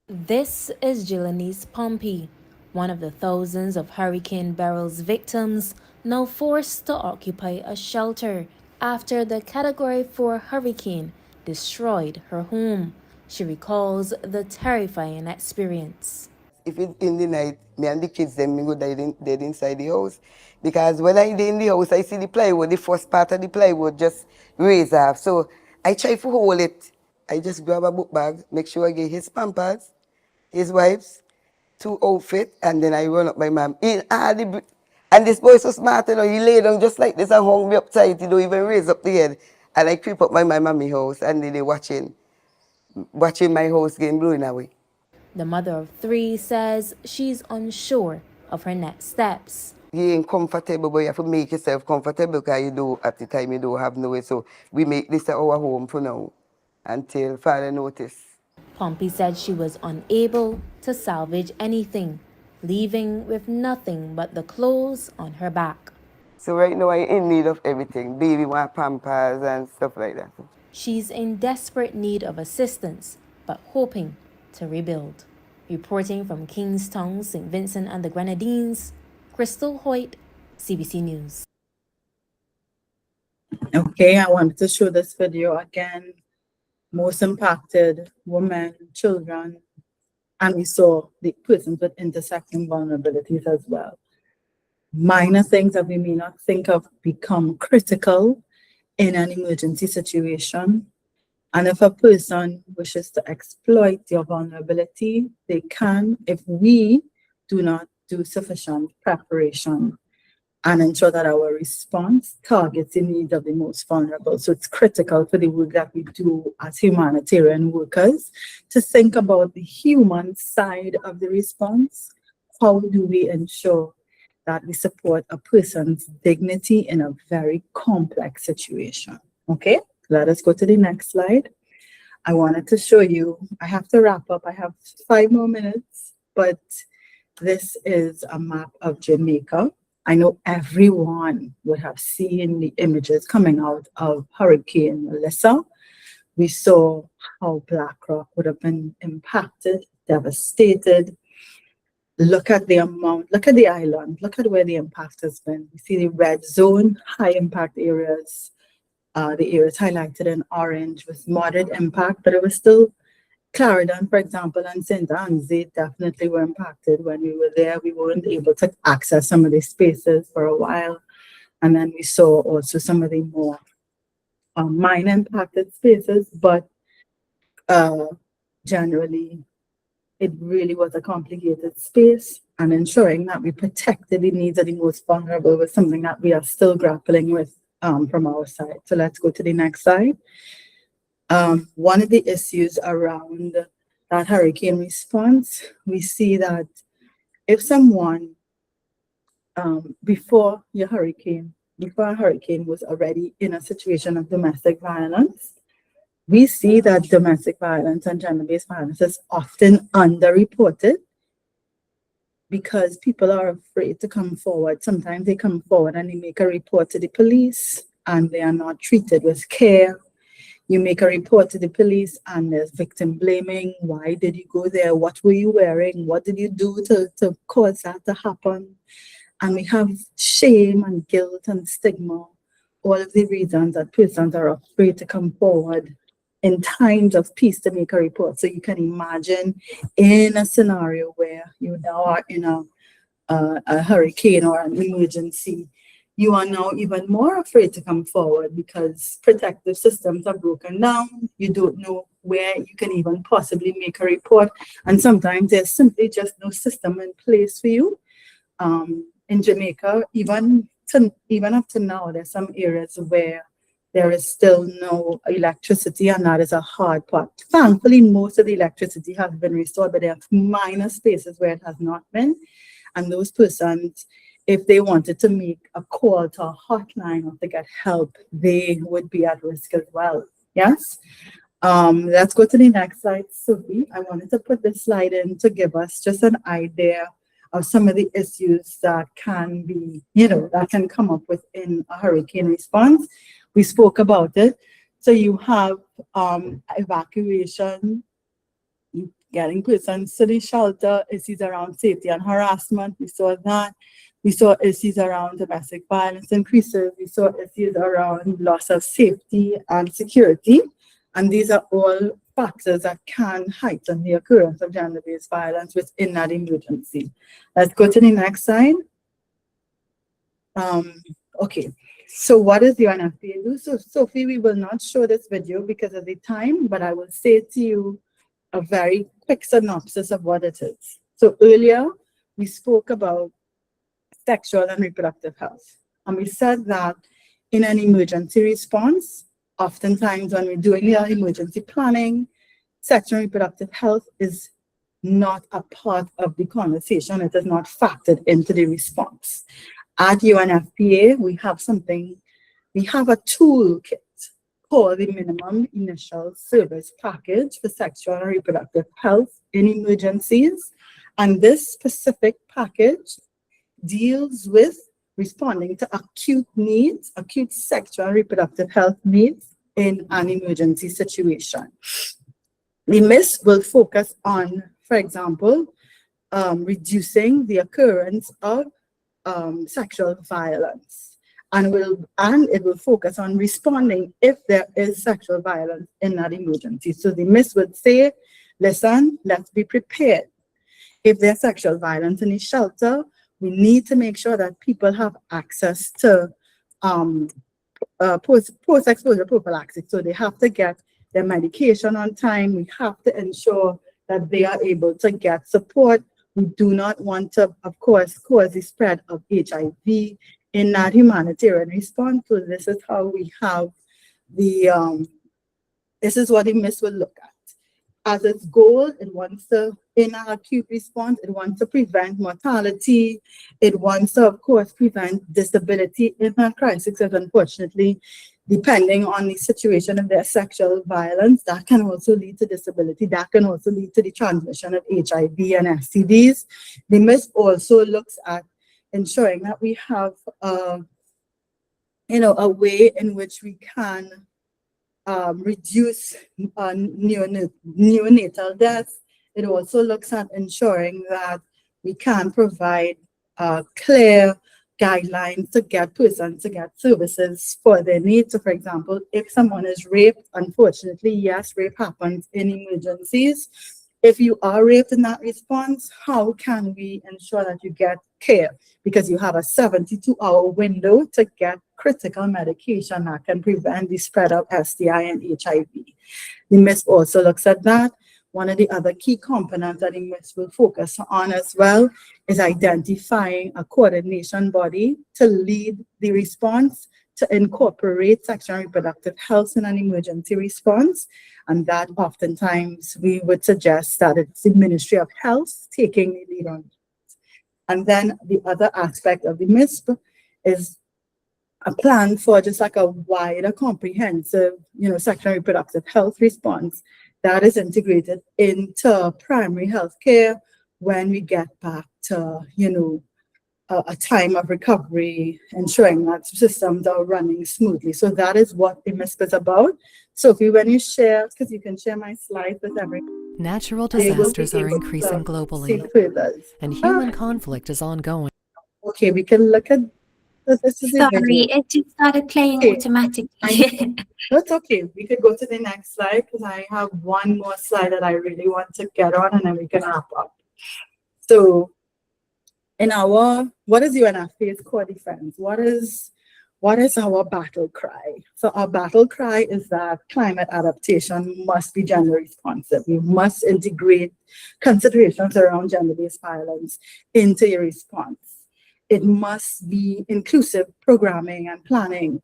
This is Jilanice Pompey, one of the thousands of Hurricane Beryl's victims now forced to occupy a shelter after the Category 4 hurricane destroyed her home. She recalls the terrifying experience. If it's in the night, me and the kids, them, me go dead inside the house. Because when I dey in the house, I see the plywood, the first part of the plywood just raise off. So I try to hold it. I just grab a book bag, make sure I get his pampers, his wipes, 2 outfits, and then I run up my mom. And this boy so smart, you know, he lay down just like this and hung me up tight, he don't even raise up the head. And I creep up my mommy house, and they watching my house getting blown away. The mother of 3 says she's unsure of her next steps. You ain't comfortable, but you have to make yourself comfortable because you do at the time you don't have no way. So we make this our home for now until further notice. Pompey said she was unable to salvage anything, leaving with nothing but the clothes on her back. So right now I'm in need of everything. Baby want pampers and stuff like that. She's in desperate need of assistance, but hoping to rebuild. Reporting from Kingstown, St. Vincent and the Grenadines, Crystal Hoyt, CBC News. Okay, I wanted to show this video again. Most impacted women, children, and we saw the persons with intersecting vulnerabilities as well. Minor things that we may not think of become critical in an emergency situation. And if a person wishes to exploit your vulnerability, they can, if we do not do sufficient preparation and ensure that our response targets the needs of the most vulnerable. So it's critical for the work that we do as humanitarian workers to think about the human side of the response. How do we ensure that we support a person's dignity in a very complex situation? Okay, let us go to the next slide. I wanted to show you, I have to wrap up. I have 5 more minutes, but this is a map of Jamaica. I know everyone would have seen the images coming out of Hurricane Melissa. We saw how Black Rock would have been impacted, devastated. Look at the amount, look at the island, look at where the impact has been. You see the red zone, high impact areas, the areas highlighted in orange with moderate impact, but it was still Clarendon, for example, and St. Anne's, they definitely were impacted. When we were there, we weren't able to access some of these spaces for a while. And then we saw also some of the more minor impacted spaces, but generally, it really was a complicated space, and ensuring that we protected the needs of the most vulnerable was something that we are still grappling with from our side. So let's go to the next slide. One of the issues around that hurricane response, we see that if someone before a hurricane was already in a situation of domestic violence, we see that domestic violence and gender-based violence is often underreported because people are afraid to come forward. Sometimes they come forward and they make a report to the police and they are not treated with care. You make a report to the police and there's victim blaming. Why did you go there? What were you wearing? What did you do to cause that to happen? And we have shame and guilt and stigma, all of the reasons that persons are afraid to come forward in times of peace to make a report. So you can imagine in a scenario where you now are in a hurricane or an emergency, you are now even more afraid to come forward because protective systems are broken down. You don't know where you can even possibly make a report. And sometimes there's simply just no system in place for you. In Jamaica, even up to now, there's some areas where there is still no electricity, and that is a hard part. Thankfully, most of the electricity has been restored, but there are minor spaces where it has not been. And those persons, if they wanted to make a call to a hotline or to get help, they would be at risk as well. Yes? Let's go to the next slide, Sophie. I wanted to put this slide in to give us just an idea of some of the issues that can be, you know, that can come up within a hurricane response. We spoke about it. So you have evacuation, getting persons to the shelter, issues around safety and harassment. We saw that. We saw issues around domestic violence increases. We saw issues around loss of safety and security. And these are all factors that can heighten the occurrence of gender-based violence within that emergency. Let's go to the next slide. Okay, so what does the UNFPA do? So Sophie, we will not show this video because of the time, but I will say to you a very quick synopsis of what it is. So earlier, we spoke about sexual and reproductive health. And we said that in an emergency response, oftentimes when we're doing the emergency planning, sexual and reproductive health is not a part of the conversation. It is not factored into the response. At UNFPA, we have a toolkit called the Minimum Initial Service Package for Sexual and Reproductive Health in Emergencies. And this specific package deals with responding to acute needs, acute sexual and reproductive health needs in an emergency situation. The MIS will focus on, for example, reducing the occurrence of sexual violence, and it will focus on responding if there is sexual violence in that emergency. So the MIS would say, listen, let's be prepared. If there's sexual violence in the shelter, we need to make sure that people have access to post-exposure prophylaxis. So they have to get their medication on time. We have to ensure that they are able to get support. We do not want to, of course, cause the spread of HIV in that humanitarian response. So this is how we have this is what the MIS will look at. As its goal, it wants to, in an acute response, it wants to prevent mortality. It wants to, of course, prevent disability in that crisis, because unfortunately, depending on the situation of their sexual violence, that can also lead to disability. That can also lead to the transmission of HIV and STDs. The MIS also looks at ensuring that we have, a way in which we can reduce neonatal deaths. It also looks at ensuring that we can provide clear guidelines to get persons to get services for their needs. So for example, if someone is raped, unfortunately, yes, rape happens in emergencies. If you are raped in that response, how can we ensure that you get care? Because you have a 72-hour window to get critical medication that can prevent the spread of STI and HIV. The MIS also looks at that. One of the other key components that the MIS will focus on as well is identifying a coordination body to lead the response, to incorporate sexual and reproductive health in an emergency response. And that oftentimes we would suggest that it's the Ministry of Health taking the lead on it. And then the other aspect of the MISP is a plan for just like a wider, comprehensive, sexual and reproductive health response that is integrated into primary health care when we get back to, a time of recovery, ensuring that systems are running smoothly. So that is what the MISP is about. Sophie, when you share, because you can share my slides with everyone. Natural disasters are increasing globally, and human conflict is ongoing. Okay, we can look at this. Sorry, it just started playing automatically. That's okay. We could go to the next slide because I have one more slide that I really want to get on, and then we can wrap up. So, what is UNFPA's core defense? What is our battle cry? So our battle cry is that climate adaptation must be gender responsive. We must integrate considerations around gender-based violence into your response. It must be inclusive programming and planning.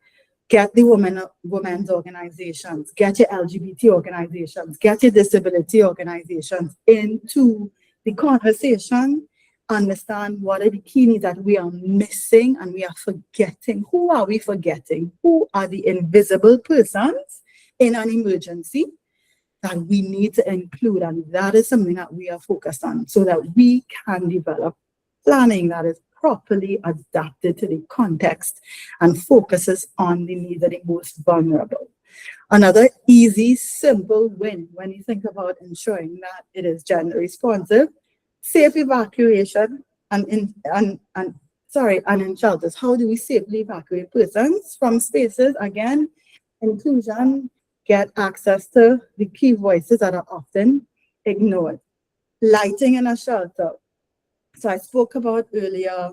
Get the women's organizations, get your LGBT organizations, get your disability organizations into the conversation. Understand what are the key needs that we are missing and we are forgetting. Who are we forgetting? Who are the invisible persons in an emergency that we need to include? And that is something that we are focused on so that we can develop planning that is properly adapted to the context and focuses on the needs of the most vulnerable. Another easy, simple win when you think about ensuring that it is gender responsive, safe evacuation, and in shelters. How do we safely evacuate persons from spaces? Again, inclusion, get access to the key voices that are often ignored. Lighting in a shelter. So I spoke about earlier,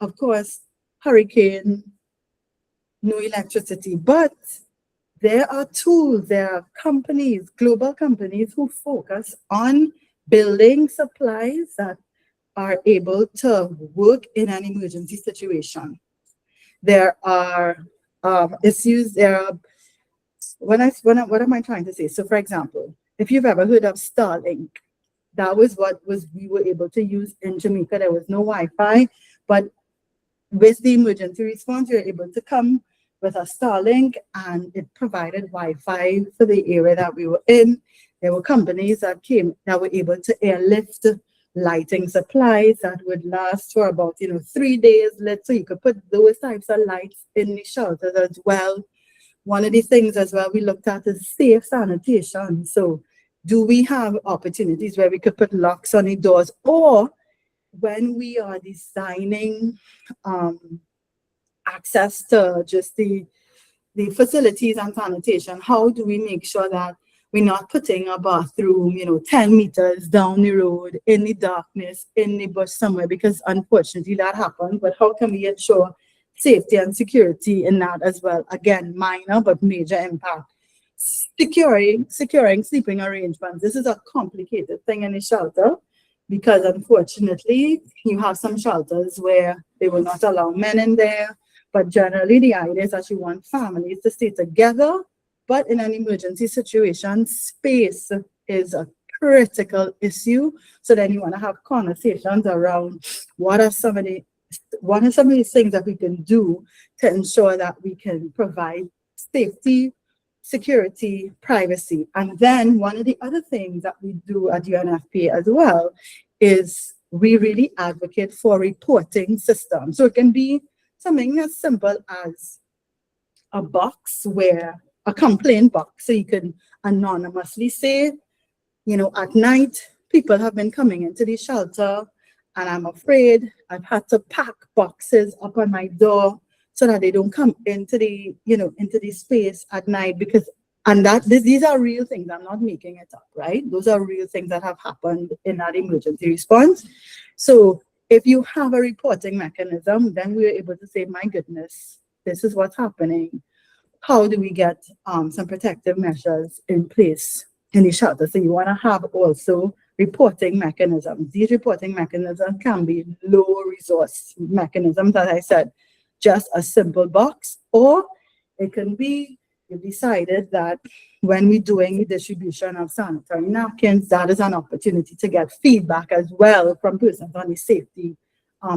of course, hurricane, no electricity, but there are tools, there are companies, global companies who focus on building supplies that are able to work in an emergency situation. There are issues, what am I trying to say? So for example, if you've ever heard of Starlink, that was we were able to use in Jamaica. There was no Wi-Fi, but with the emergency response, we were able to come with a Starlink, and it provided Wi-Fi for the area that we were in. There were companies that came that were able to airlift lighting supplies that would last for about 3 days lit, so you could put those types of lights in the shelters as well. One of the things as well we looked at is safe sanitation. So do we have opportunities where we could put locks on the doors, or when we are designing access to just the facilities and sanitation, how do we make sure that we're not putting a bathroom 10 meters down the road in the darkness, in the bush somewhere, because unfortunately that happens. But how can we ensure safety and security in that as well? Again, minor but major impact. Securing sleeping arrangements. This is a complicated thing in a shelter, because unfortunately you have some shelters where they will not allow men in there, but generally the idea is that you want families to stay together. But in an emergency situation, space is a critical issue. So then you want to have conversations around what are some of these things that we can do to ensure that we can provide safety, security, privacy. And then one of the other things that we do at UNFPA as well is we really advocate for reporting systems. So it can be something as simple as a box, where a complaint box, so you can anonymously say, at night people have been coming into the shelter and I'm afraid I've had to pack boxes up on my door so that they don't come into the space at night, because these are real things. I'm not making it up, right? Those are real things that have happened in that emergency response. So if you have a reporting mechanism, then we're able to say, my goodness, this is what's happening. How do we get some protective measures in place in the shelter? So you want to have also reporting mechanisms. These reporting mechanisms can be low resource mechanisms, as I said, just a simple box, or it can be, you decided that when we're doing the distribution of sanitary napkins, that is an opportunity to get feedback as well from persons on the safety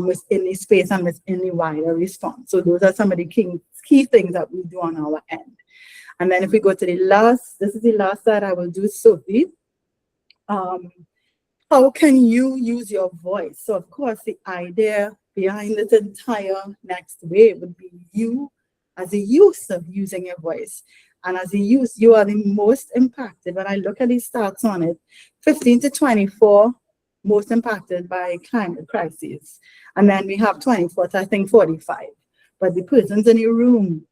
within the space and within the wider response. So those are some of the key things that we do on our end. And then if we go to this is the last slide I will do, Sophie. How can you use your voice? So of course, the idea behind this entire next wave would be you as a use of using your voice. And as a youth, you are the most impacted. When I look at these stats on it, 15 to 24, most impacted by climate crises. And then we have 24 to, I think, 45. But the persons in your room,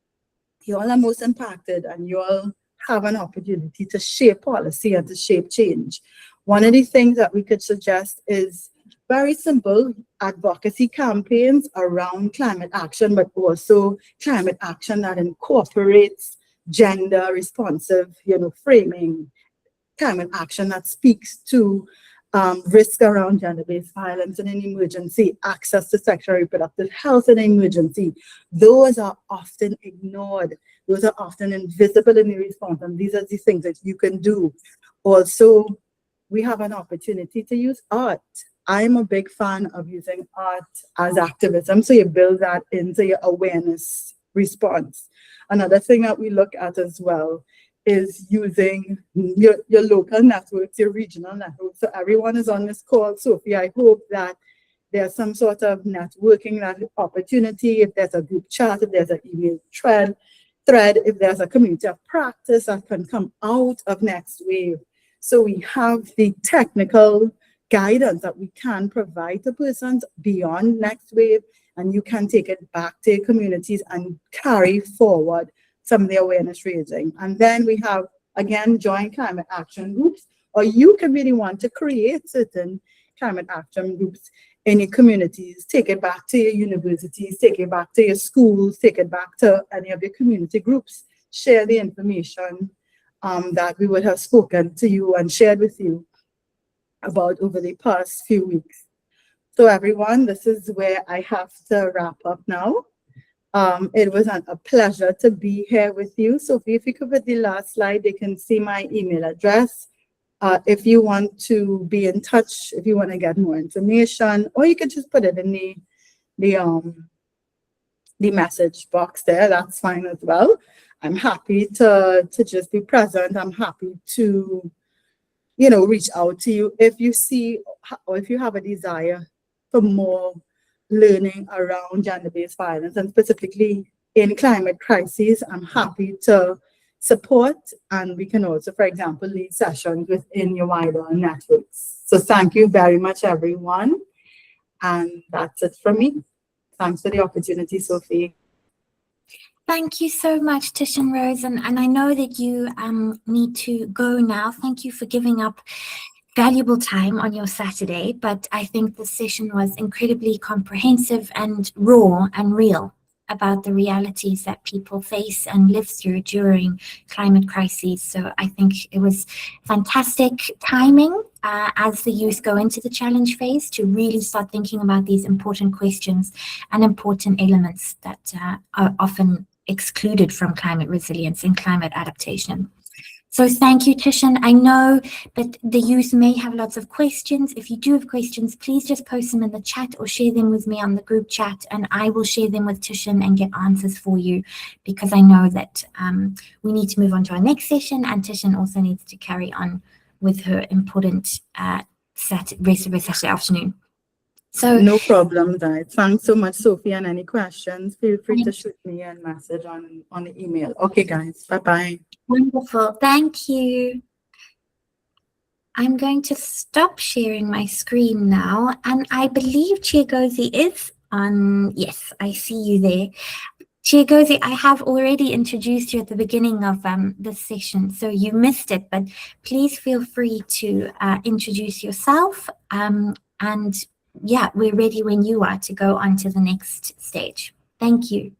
you all are most impacted, and you all have an opportunity to shape policy and to shape change. One of the things that we could suggest is very simple advocacy campaigns around climate action, but also climate action that incorporates gender responsive, framing, climate action that speaks to risk around gender-based violence in an emergency, access to sexual and reproductive health in an emergency. Those are often ignored. Those are often invisible in the response, and these are the things that you can do. Also, we have an opportunity to use art. I'm a big fan of using art as activism, so you build that into your awareness response. Another thing that we look at as well is using your local networks, your regional networks. So everyone is on this call. Sophie, I hope that there's some sort of networking that opportunity, if there's a group chat, if there's an email thread, if there's a community of practice that can come out of Next Wave. So we have the technical guidance that we can provide to persons beyond Next Wave, and you can take it back to your communities and carry forward some of the awareness raising. And then we have, again, joint climate action groups, or you can really want to create certain climate action groups in your communities, take it back to your universities, take it back to your schools, take it back to any of your community groups, share the information that we would have spoken to you and shared with you about over the past few weeks. So everyone, this is where I have to wrap up now. It was a pleasure to be here with you. Sophie, if you could put the last slide, they can see my email address. If you want to be in touch, if you want to get more information, or you could just put it in the message box there, that's fine as well. I'm happy to just be present. I'm happy to, reach out to you if you see, or if you have a desire for more learning around gender-based violence, and specifically in climate crises. I'm happy to support, and we can also, for example, lead sessions within your wider networks. So thank you very much, everyone. And that's it from me. Thanks for the opportunity, Sophie. Thank you so much, Titian-Rose. And I know that you need to go now. Thank you for giving up valuable time on your Saturday, but I think the session was incredibly comprehensive and raw and real about the realities that people face and live through during climate crises. So I think it was fantastic timing as the youth go into the challenge phase to really start thinking about these important questions and important elements that are often excluded from climate resilience and climate adaptation. So thank you, Titian. I know that the youth may have lots of questions. If you do have questions, please just post them in the chat or share them with me on the group chat, and I will share them with Titian and get answers for you, because I know that we need to move on to our next session, and Titian also needs to carry on with her important rest of her Saturday afternoon. So no problem, Di. Thanks so much, Sophie. And any questions, feel free to shoot me a message on the email. Okay, guys. Bye-bye. Wonderful. Thank you. I'm going to stop sharing my screen now, and I believe Chiagozie is on. Yes, I see you there. Chiagozie, I have already introduced you at the beginning of this session, so you missed it, but please feel free to introduce yourself. And yeah, we're ready when you are to go on to the next stage. Thank you.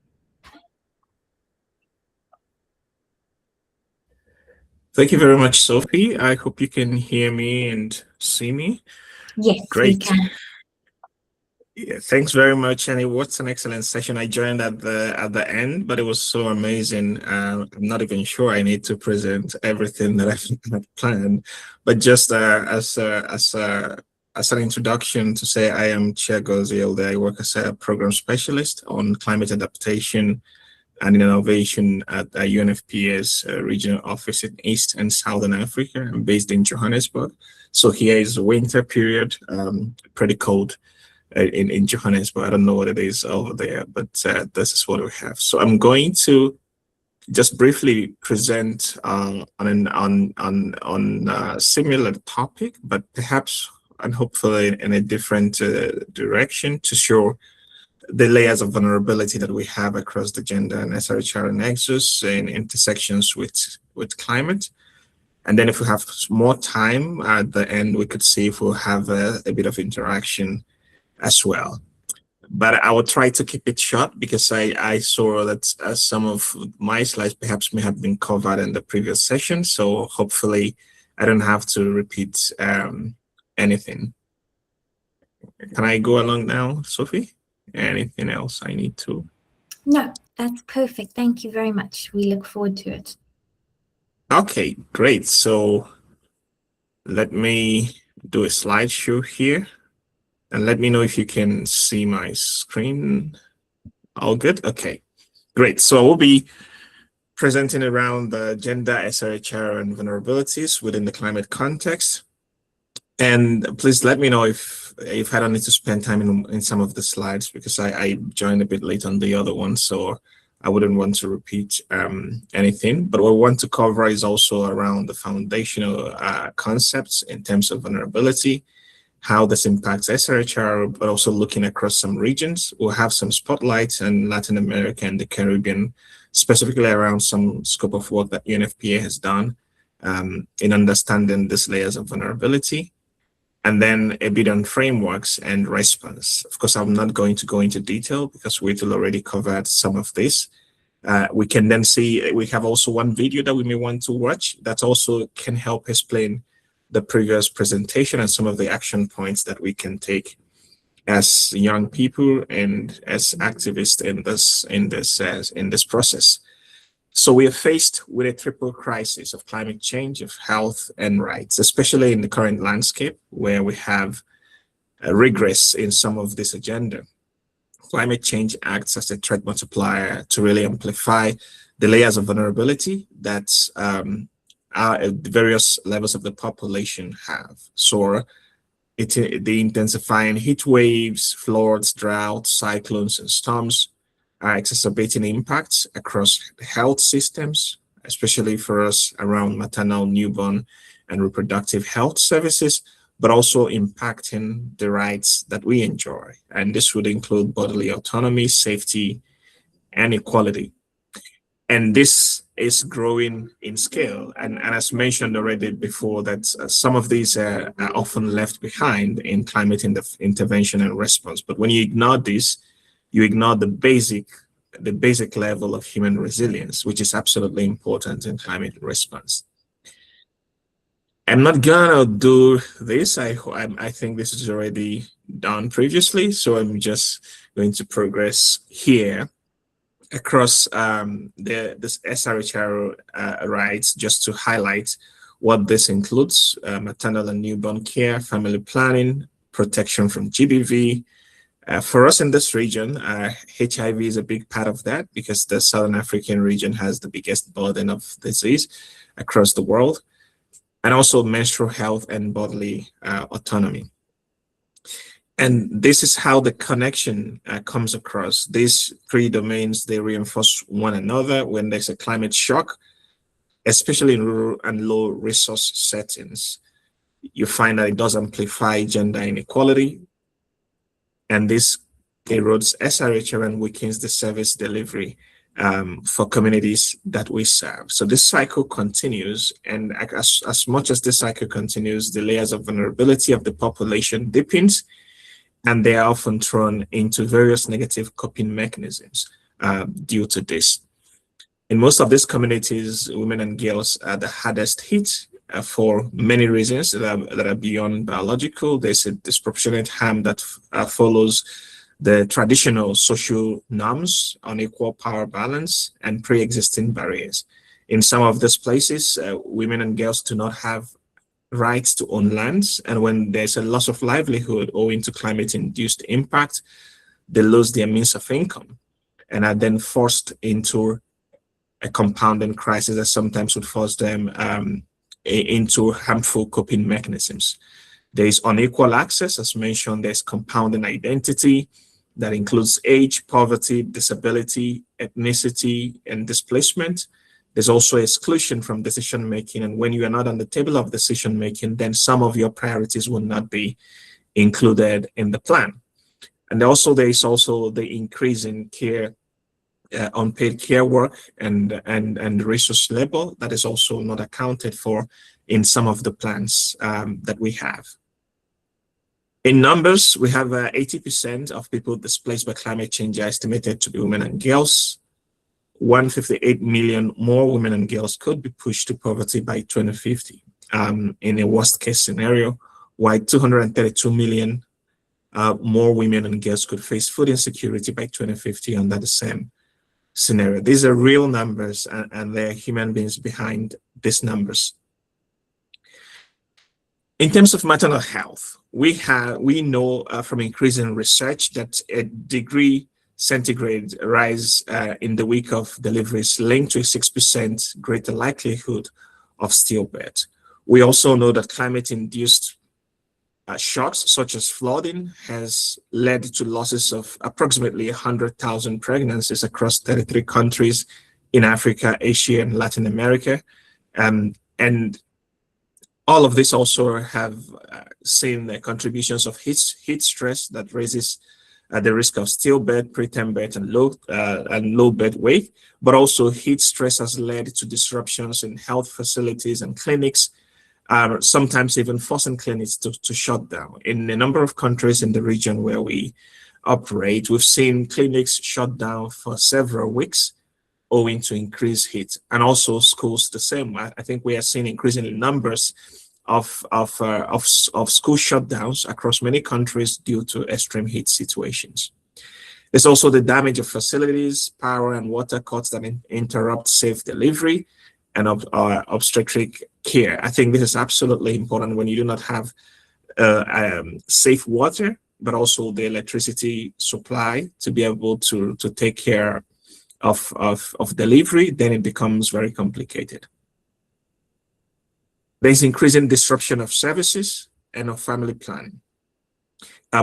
Thank you very much, Sophie. I hope you can hear me and see me. Yes, great. We can. Yeah, thanks very much. And it was an excellent session. I joined at the end, but it was so amazing. I'm not even sure I need to present everything that I've planned, but just as an introduction to say I am Chiagozie Udeh. I work as a program specialist on climate adaptation and innovation at UNFPA's regional office in East and Southern Africa. I'm based in Johannesburg. So here is winter period, pretty cold in Johannesburg. I don't know what it is over there, but this is what we have. So I'm going to just briefly present on a similar topic, but perhaps and hopefully in a different direction, to show the layers of vulnerability that we have across the gender and SRHR nexus and intersections with climate. And then if we have more time at the end, we could see if we'll have a bit of interaction as well. But I will try to keep it short because I saw that some of my slides perhaps may have been covered in the previous session. So hopefully I don't have to repeat anything. Can I go along now, Sophie? Anything else I need to? No, that's perfect. Thank you very much. We look forward to it. Okay, great. So let me do a slideshow here and let me know if you can see my screen. All good? Okay, great. So I will be presenting around the gender, SRHR, and vulnerabilities within the climate context. And please let me know if I don't need to spend time in some of the slides, because I joined a bit late on the other one, so I wouldn't want to repeat anything. But what we want to cover is also around the foundational concepts in terms of vulnerability, how this impacts SRHR, but also looking across some regions. We'll have some spotlights in Latin America and the Caribbean, specifically around some scope of work that UNFPA has done in understanding these layers of vulnerability. And then a bit on frameworks and response. Of course, I'm not going to go into detail because Whittle already covered some of this. We can then see, we have also one video that we may want to watch that also can help explain the previous presentation and some of the action points that we can take as young people and as activists in this process. So we are faced with a triple crisis of climate change, of health and rights, especially in the current landscape where we have a regress in some of this agenda. Climate change acts as a threat multiplier to really amplify the layers of vulnerability that the various levels of the population have. So the intensifying heat waves, floods, droughts, cyclones, and storms are exacerbating impacts across health systems, especially for us around maternal, newborn, and reproductive health services, but also impacting the rights that we enjoy. And this would include bodily autonomy, safety, and equality. And this is growing in scale. And as mentioned already before, that some of these are often left behind in climate intervention and response. But when you ignore this, you ignore the basic level of human resilience, which is absolutely important in climate response. I'm not gonna do this. I think this is already done previously, so I'm just going to progress here across this SRHR rights, just to highlight what this includes: maternal and newborn care, family planning, protection from GBV. For us in this region, HIV is a big part of that, because the Southern African region has the biggest burden of disease across the world, and also menstrual health and bodily autonomy. And this is how the connection comes across. These three domains, they reinforce one another when there's a climate shock, especially in rural and low resource settings. You find that it does amplify gender inequality, and this erodes SRHR and weakens the service delivery for communities that we serve. So this cycle continues, and as much as this cycle continues, the layers of vulnerability of the population deepens, and they are often thrown into various negative coping mechanisms due to this. In most of these communities, women and girls are the hardest hit for many reasons that are beyond biological. There's a disproportionate harm that follows the traditional social norms, unequal power balance, and pre-existing barriers. In some of these places, women and girls do not have rights to own lands, and when there's a loss of livelihood owing to climate-induced impact, they lose their means of income and are then forced into a compounding crisis that sometimes would force them into harmful coping mechanisms. There is unequal access, as mentioned. There's compounding identity that includes age, poverty, disability, ethnicity, and displacement. There's also exclusion from decision making, and when you are not on the table of decision making, then some of your priorities will not be included in the plan. And also there is also the increase in care, unpaid care work and resource labor that is also not accounted for in some of the plans that we have. In numbers, we have 80% of people displaced by climate change are estimated to be women and girls. 158 million more women and girls could be pushed to poverty by 2050 in a worst case scenario, while 232 million more women and girls could face food insecurity by 2050 under the same scenario. These are real numbers, and there are human beings behind these numbers. In terms of maternal health, we know from increasing research that a degree centigrade rise in the week of delivery is linked to a 6% greater likelihood of stillbirth. We also know that climate-induced shocks such as flooding has led to losses of approximately 100,000 pregnancies across 33 countries in Africa, Asia, and Latin America. And all of this also have seen the contributions of heat stress that raises the risk of stillbirth, preterm birth, and low birth weight. But also heat stress has led to disruptions in health facilities and clinics, sometimes even forcing clinics to shut down. In a number of countries in the region where we operate, we've seen clinics shut down for several weeks owing to increased heat, and also schools the same. I think we are seeing increasing numbers of school shutdowns across many countries due to extreme heat situations. There's also the damage of facilities, power and water cuts that interrupt safe delivery and obstetric care. I think this is absolutely important when you do not have safe water, but also the electricity supply to be able to take care of delivery, then it becomes very complicated. There's increasing disruption of services and of family planning.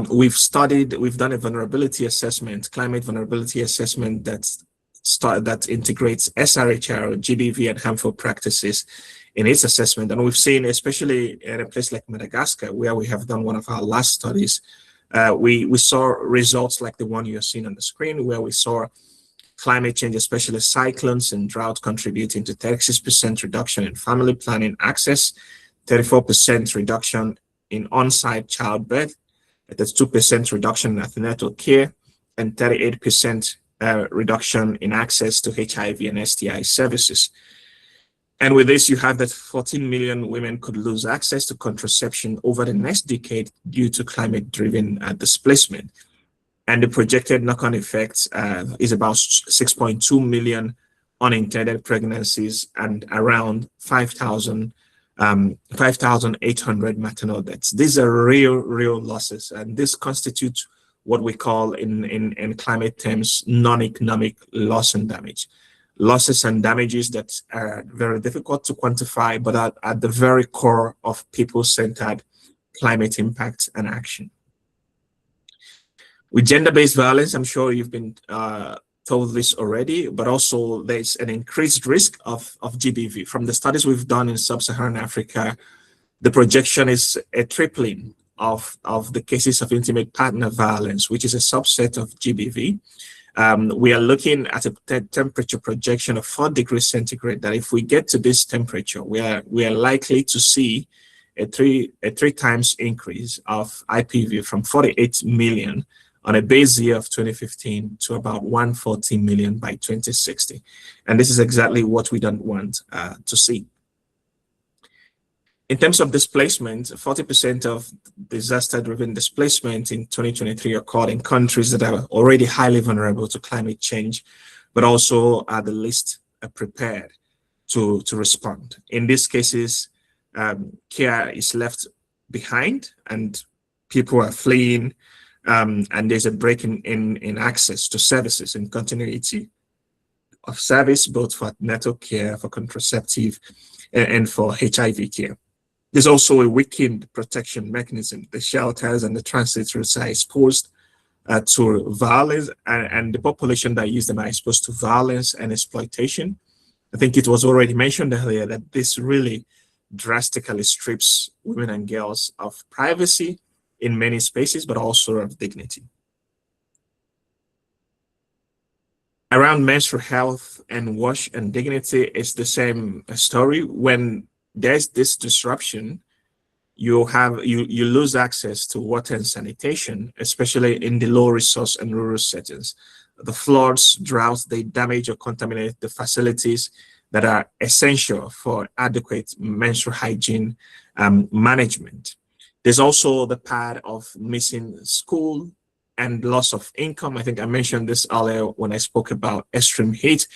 We've done a vulnerability assessment, climate vulnerability assessment that integrates SRHR, GBV, and harmful practices in its assessment. And we've seen, especially in a place like Madagascar, where we have done one of our last studies, we saw results like the one you're seeing on the screen, where we saw climate change, especially cyclones and drought, contributing to 36% reduction in family planning access, 34% reduction in on-site childbirth, that's 2% reduction in antenatal care, and 38% reduction in access to HIV and STI services. And with this, you have that 14 million women could lose access to contraception over the next decade due to climate-driven displacement. And the projected knock-on effects is about 6.2 million unintended pregnancies and around 5,800 maternal deaths. These are real losses, and this constitutes what we call in climate terms non-economic loss and damage. Losses and damages that are very difficult to quantify, but are at the very core of people-centered climate impact and action. With gender-based violence, I'm sure you've been told this already, but also there's an increased risk of GBV. From the studies we've done in sub-Saharan Africa, the projection is a tripling of the cases of intimate partner violence, which is a subset of GBV. We are looking at a temperature projection of 4 degrees centigrade, that if we get to this temperature, we are likely to see a three times increase of IPV from 48 million on a base year of 2015 to about 140 million by 2060. And this is exactly what we don't want to see. In terms of displacement, 40% of disaster-driven displacement in 2023 occurred in countries that are already highly vulnerable to climate change, but also are the least prepared to respond. In these cases, care is left behind and people are fleeing, and there's a break in access to services and continuity of service, both for antenatal care, for contraceptive, and for HIV care. There's also a weakened protection mechanism. The shelters and the transit routes are exposed to violence, and the population that use them are exposed to violence and exploitation. I think it was already mentioned earlier that this really drastically strips women and girls of privacy in many spaces, but also of dignity. Around menstrual health and wash and dignity is the same story. When there's this disruption, you lose access to water and sanitation, especially in the low resource and rural settings. The floods, droughts, they damage or contaminate the facilities that are essential for adequate menstrual hygiene management. There's also the part of missing school and loss of income. I think I mentioned this earlier when I spoke about extreme heat,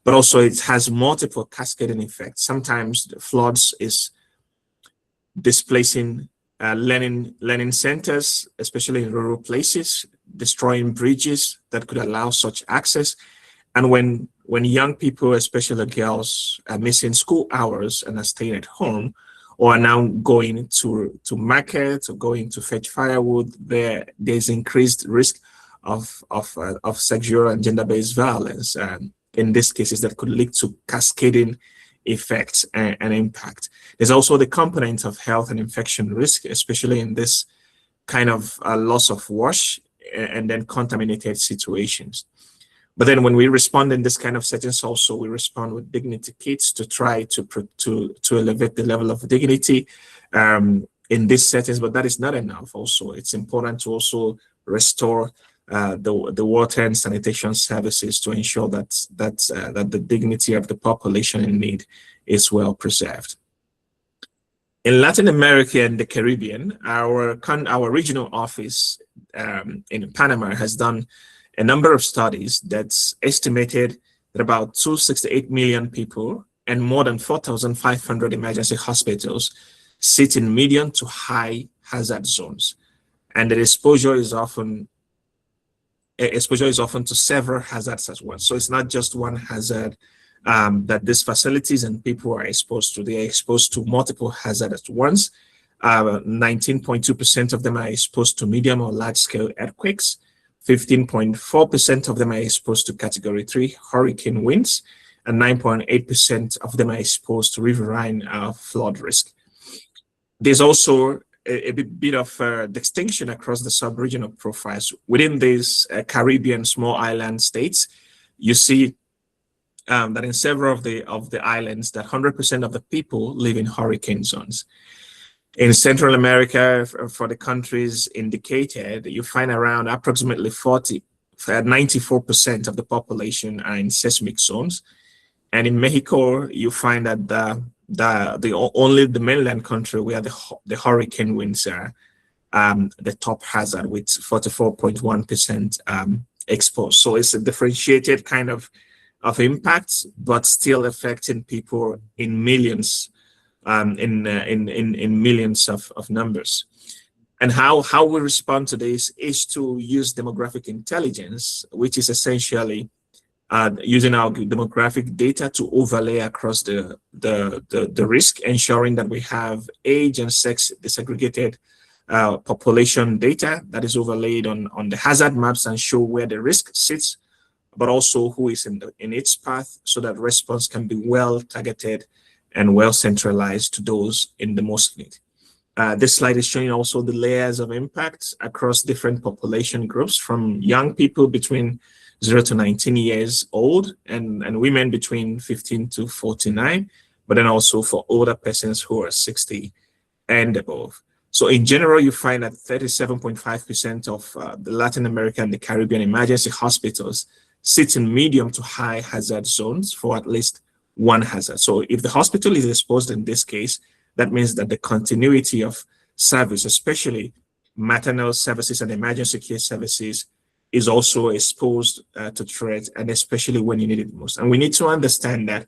but also it has multiple cascading effects. Sometimes the floods is displacing learning centers, especially in rural places, destroying bridges that could allow such access. And when young people, especially girls, are missing school hours and are staying at home, or are now going to market or going to fetch firewood, there's increased risk of sexual and gender-based violence. In these cases, that could lead to cascading effects and impact. There's also the component of health and infection risk, especially in this kind of loss of wash and then contaminated situations. But then when we respond in this kind of settings also, we respond with dignity kits to try to elevate the level of dignity in these settings, but that is not enough also. It's important to also restore the water and sanitation services to ensure that the dignity of the population in need is well preserved. In Latin America and the Caribbean, our regional office in Panama has done a number of studies that's estimated that about 268 million people and more than 4,500 emergency hospitals sit in medium to high hazard zones. And the exposure is often to several hazards as well. So it's not just one hazard that these facilities and people are exposed to. They are exposed to multiple hazards at once. 19.2% of them are exposed to medium or large scale earthquakes. 15.4% of them are exposed to Category 3 hurricane winds, and 9.8% of them are exposed to riverine flood risk. There's also a bit of distinction across the sub-regional profiles. Within these Caribbean small island states, you see that in several of the islands, that 100% of the people live in hurricane zones. In Central America, for the countries indicated, you find around approximately 94% of the population are in seismic zones. And in Mexico, you find that only the mainland country where the hurricane winds are the top hazard with 44.1% exposed. So it's a differentiated kind of impacts, but still affecting people in millions. In millions of numbers. And how we respond to this is to use demographic intelligence, which is essentially using our demographic data to overlay across the risk, ensuring that we have age and sex disaggregated population data that is overlaid on the hazard maps and show where the risk sits, but also who is in its path, so that response can be well targeted and well centralized to those in the most need. This slide is showing also the layers of impact across different population groups, from young people between 0 to 19 years old and women between 15 to 49, but then also for older persons who are 60 and above. So in general, you find that 37.5% of the Latin America and the Caribbean emergency hospitals sit in medium to high hazard zones for at least one hazard. So if the hospital is exposed in this case, that means that the continuity of service, especially maternal services and emergency care services, is also exposed to threat, and especially when you need it most. And we need to understand that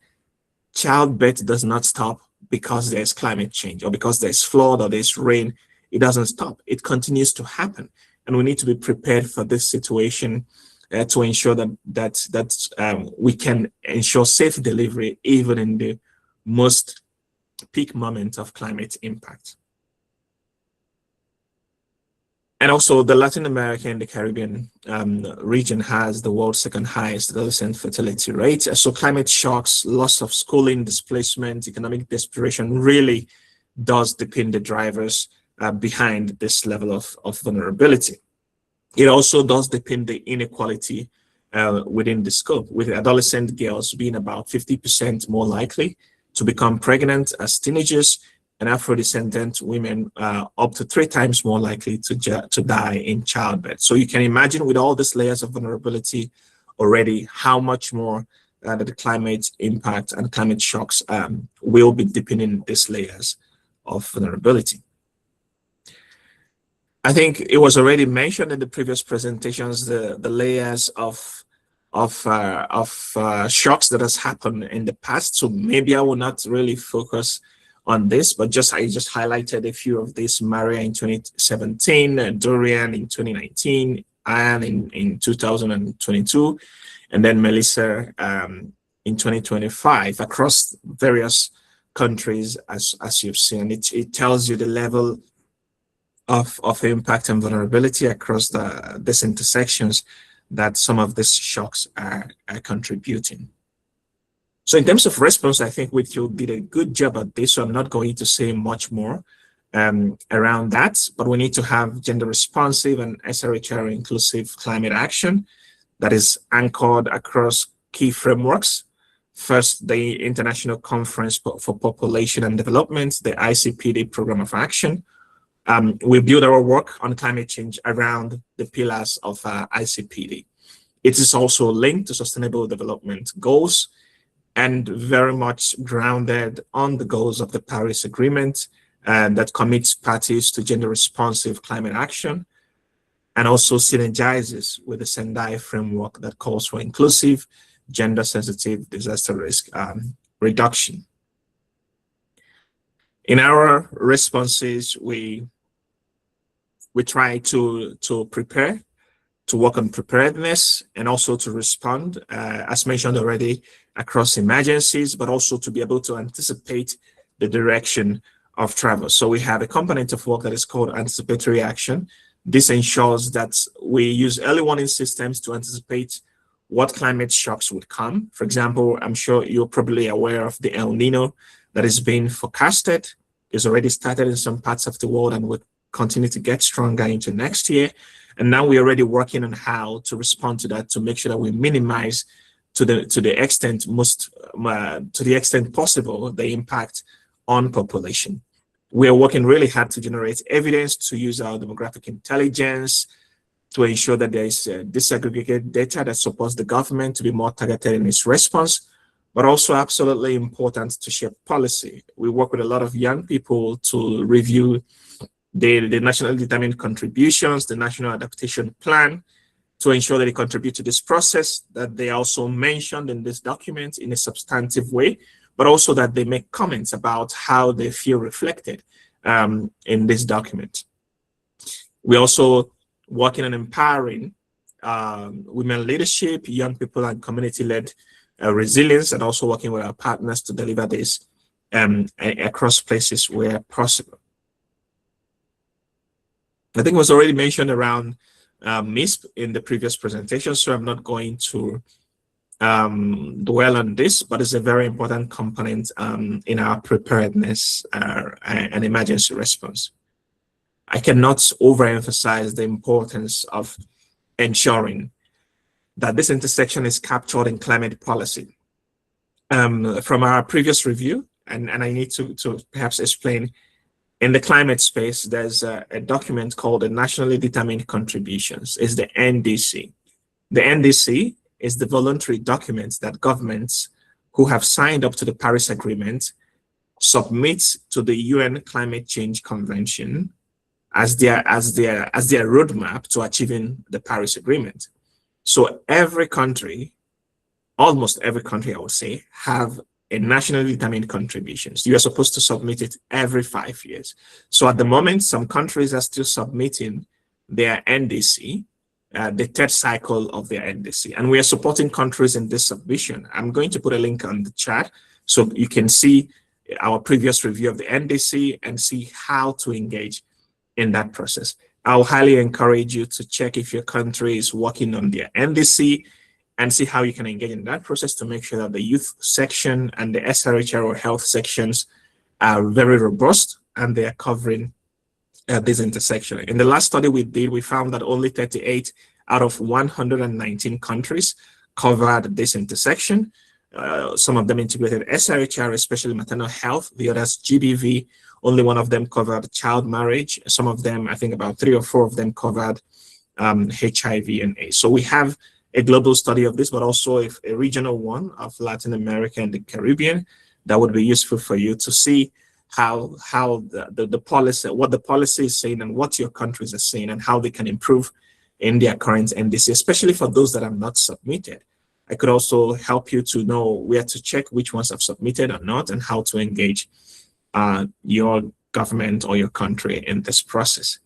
childbirth does not stop because there's climate change or because there's flood or there's rain. It doesn't stop. It continues to happen. And we need to be prepared for this situation to ensure that we can ensure safe delivery even in the most peak moment of climate impact. And also the Latin America and the Caribbean region has the world's second highest adolescent fertility rate. So climate shocks, loss of schooling, displacement, economic desperation really does deepen the drivers behind this level of vulnerability. It also does depend the inequality within the scope, with adolescent girls being about 50% more likely to become pregnant as teenagers, and Afro-descendant women up to 3 times more likely to die in childbirth. So you can imagine, with all these layers of vulnerability already, how much more the climate impact and climate shocks will be deepening these layers of vulnerability. I think it was already mentioned in the previous presentations, the layers of shocks that has happened in the past. So maybe I will not really focus on this, but I just highlighted a few of these: Maria in 2017, Dorian in 2019, Anne in 2022, and then Melissa in 2025 across various countries, as you've seen. It tells you the level of impact and vulnerability across these intersections that some of these shocks are contributing. So in terms of response, I think Whittle did a good job at this, so I'm not going to say much more around that, but we need to have gender responsive and SRHR inclusive climate action that is anchored across key frameworks. First, the International Conference for Population and Development, the ICPD Program of Action. We build our work on climate change around the pillars of ICPD. It is also linked to Sustainable Development Goals and very much grounded on the goals of the Paris Agreement that commits parties to gender responsive climate action, and also synergizes with the Sendai framework that calls for inclusive, gender sensitive disaster risk reduction. In our responses, we try to prepare, to work on preparedness, and also to respond, as mentioned already, across emergencies, but also to be able to anticipate the direction of travel. So we have a component of work that is called anticipatory action. This ensures that we use early warning systems to anticipate what climate shocks would come. For example, I'm sure you're probably aware of the El Nino that is being forecasted. It's already started in some parts of the world and will continue to get stronger into next year. And now we're already working on how to respond to that, to make sure that we minimize to the extent possible the impact on population. We are working really hard to generate evidence, to use our demographic intelligence, to ensure that there is disaggregated data that supports the government to be more targeted in its response, but also absolutely important to shape policy. We work with a lot of young people to review the nationally determined contributions, the National Adaptation Plan, to ensure that they contribute to this process, that they are also mentioned in this document in a substantive way, but also that they make comments about how they feel reflected in this document. We're also working on empowering women leadership, young people, and community-led resilience, and also working with our partners to deliver this across places where possible. I think it was already mentioned around MISP in the previous presentation, so I'm not going to dwell on this, but it's a very important component in our preparedness and emergency response. I cannot overemphasize the importance of ensuring that this intersection is captured in climate policy. From our previous review, and I need to perhaps explain, in the climate space, there's a document called the Nationally Determined Contributions. It's the NDC. The NDC is the voluntary document that governments who have signed up to the Paris Agreement submit to the UN Climate Change Convention as their roadmap to achieving the Paris Agreement. So every country, almost every country, I would say, have a nationally determined contributions. You are supposed to submit it every 5 years. So at the moment, some countries are still submitting their NDC, the third cycle of their NDC, and we are supporting countries in this submission. I'm going to put a link on the chat so you can see our previous review of the NDC and see how to engage in that process. I'll highly encourage you to check if your country is working on their NDC and see how you can engage in that process to make sure that the youth section and the SRHR or health sections are very robust and they are covering this intersection. In the last study we did, we found that only 38 out of 119 countries covered this intersection. Some of them integrated SRHR, especially maternal health, the others GBV. Only one of them covered child marriage. Some of them, I think about 3 or 4 of them covered HIV and AIDS. So we have a global study of this, but also a regional one of Latin America and the Caribbean that would be useful for you to see how the policy, what the policy is saying and what your countries are saying and how they can improve in their current NDC, especially for those that have not submitted. I could also help you to know where to check which ones have submitted or not and how to engage your government or your country in this process.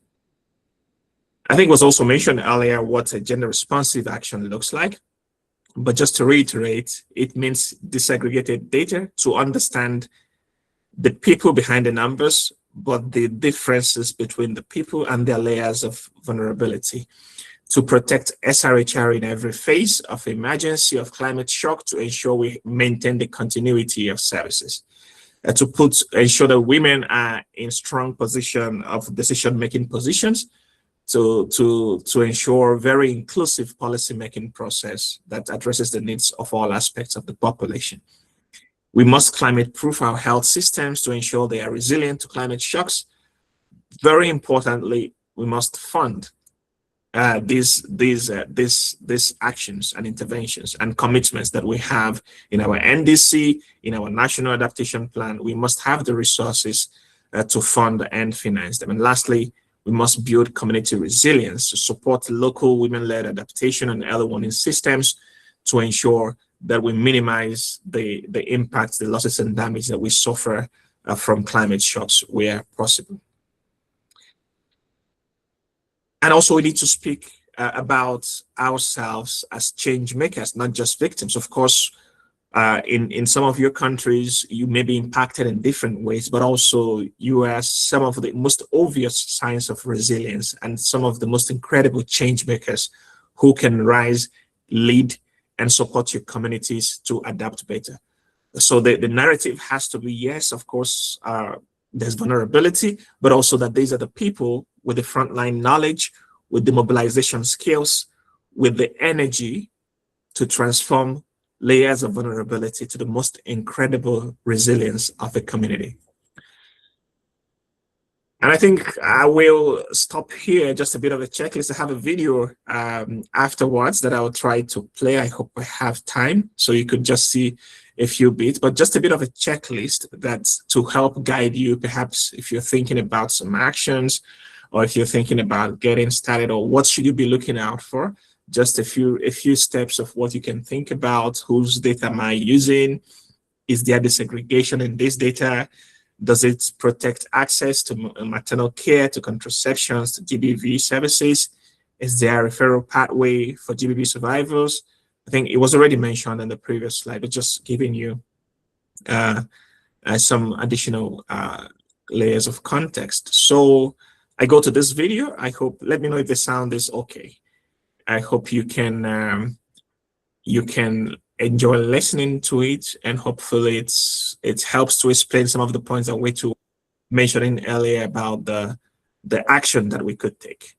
I think it was also mentioned earlier what a gender responsive action looks like, but just to reiterate, it means disaggregated data to understand the people behind the numbers, but the differences between the people and their layers of vulnerability, to protect SRHR in every phase of emergency of climate shock, to ensure we maintain the continuity of services, to ensure that women are in strong position of decision-making positions, to ensure very inclusive policy-making process that addresses the needs of all aspects of the population. We must climate-proof our health systems to ensure they are resilient to climate shocks. Very importantly, we must fund these actions and interventions and commitments that we have in our NDC, in our National Adaptation Plan. We must have the resources to fund and finance them. And lastly, we must build community resilience to support local women-led adaptation and early warning systems to ensure that we minimize the impacts, the losses and damage that we suffer from climate shocks where possible. And also we need to speak about ourselves as change makers, not just victims. Of course, in some of your countries, you may be impacted in different ways, but also you are some of the most obvious signs of resilience and some of the most incredible change makers who can rise, lead, and support your communities to adapt better. So the narrative has to be, yes, of course, there's vulnerability, but also that these are the people with the frontline knowledge, with the mobilization skills, with the energy to transform layers of vulnerability to the most incredible resilience of a community. And I think I will stop here, just a bit of a checklist. I have a video afterwards that I'll try to play. I hope I have time, so you could just see a few bits, but just a bit of a checklist that's to help guide you, perhaps if you're thinking about some actions, or if you're thinking about getting started, or what should you be looking out for. Just a few steps of what you can think about. Whose data am I using? Is there desegregation in this data? Does it protect access to maternal care, to contraceptions, to GBV services? Is there a referral pathway for GBV survivors? I think it was already mentioned in the previous slide, but just giving you some additional layers of context. So I go to this video. I hope, let me know if the sound is okay. I hope you can enjoy listening to it, and hopefully it helps to explain some of the points that we were mentioning earlier about the action that we could take.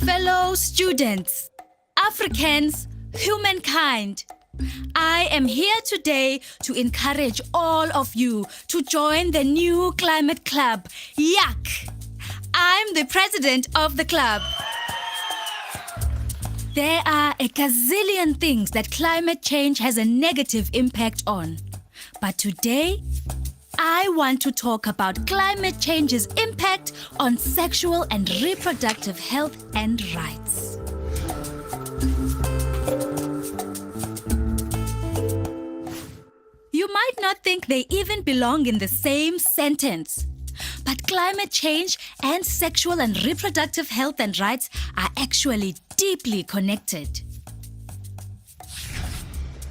Fellow students, Africans, humankind, I am here today to encourage all of you to join the new climate club, YAK. I'm the president of the club. There are a gazillion things that climate change has a negative impact on. But today, I want to talk about climate change's impact on sexual and reproductive health and rights. You might not think they even belong in the same sentence. But climate change and sexual and reproductive health and rights are actually deeply connected.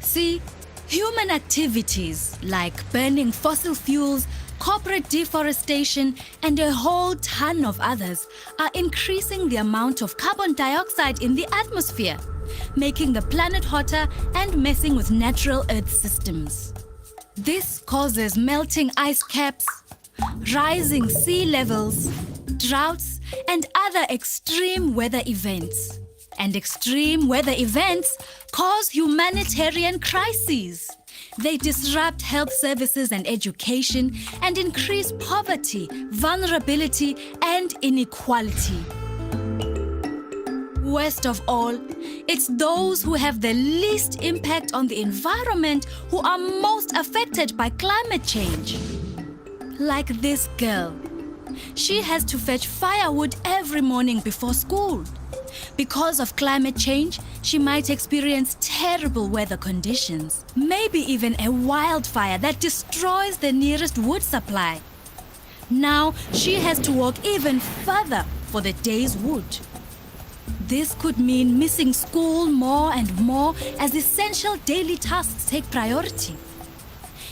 See, human activities like burning fossil fuels, corporate deforestation, and a whole ton of others are increasing the amount of carbon dioxide in the atmosphere, making the planet hotter and messing with natural Earth systems. This causes melting ice caps, rising sea levels, droughts, and other extreme weather events. And extreme weather events cause humanitarian crises. They disrupt health services and education and increase poverty, vulnerability, and inequality. Worst of all, it's those who have the least impact on the environment who are most affected by climate change. Like this girl. She has to fetch firewood every morning before school. Because of climate change, she might experience terrible weather conditions, maybe even a wildfire that destroys the nearest wood supply. Now, she has to walk even further for the day's wood. This could mean missing school more and more as essential daily tasks take priority.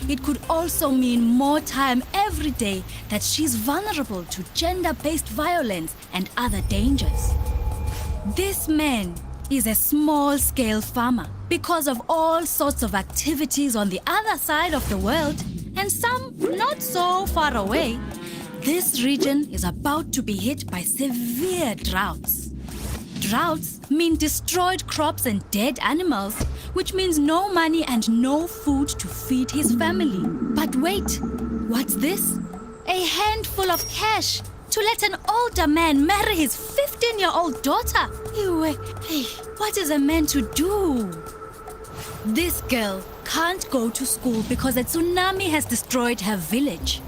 It could also mean more time every day that she's vulnerable to gender-based violence and other dangers. This man is a small-scale farmer because of all sorts of activities on the other side of the world, and some not so far away. This region is about to be hit by severe droughts. Droughts mean destroyed crops and dead animals, which means no money and no food to feed his family. But wait, what's this? A handful of cash to let an older man marry his 15-year-old daughter. Hey, what is a man to do? This girl can't go to school because a tsunami has destroyed her village.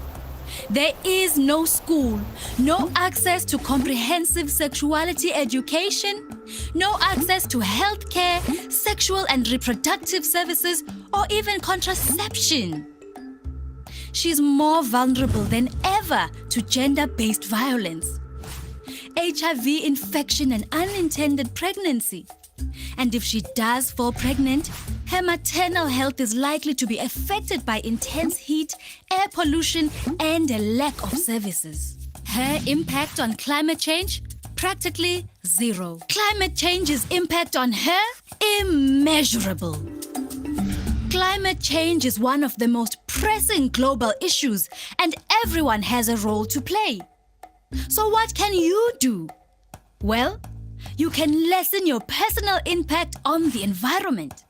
There is no school, no access to comprehensive sexuality education, no access to healthcare, sexual and reproductive services, or even contraception. She's more vulnerable than ever to gender-based violence, HIV infection, and unintended pregnancy. And if she does fall pregnant, her maternal health is likely to be affected by intense heat, air pollution, and a lack of services. Her impact on climate change? Practically zero. Climate change's impact on her? Immeasurable. Climate change is one of the most pressing global issues, and everyone has a role to play. So what can you do? Well, you can lessen your personal impact on the environment.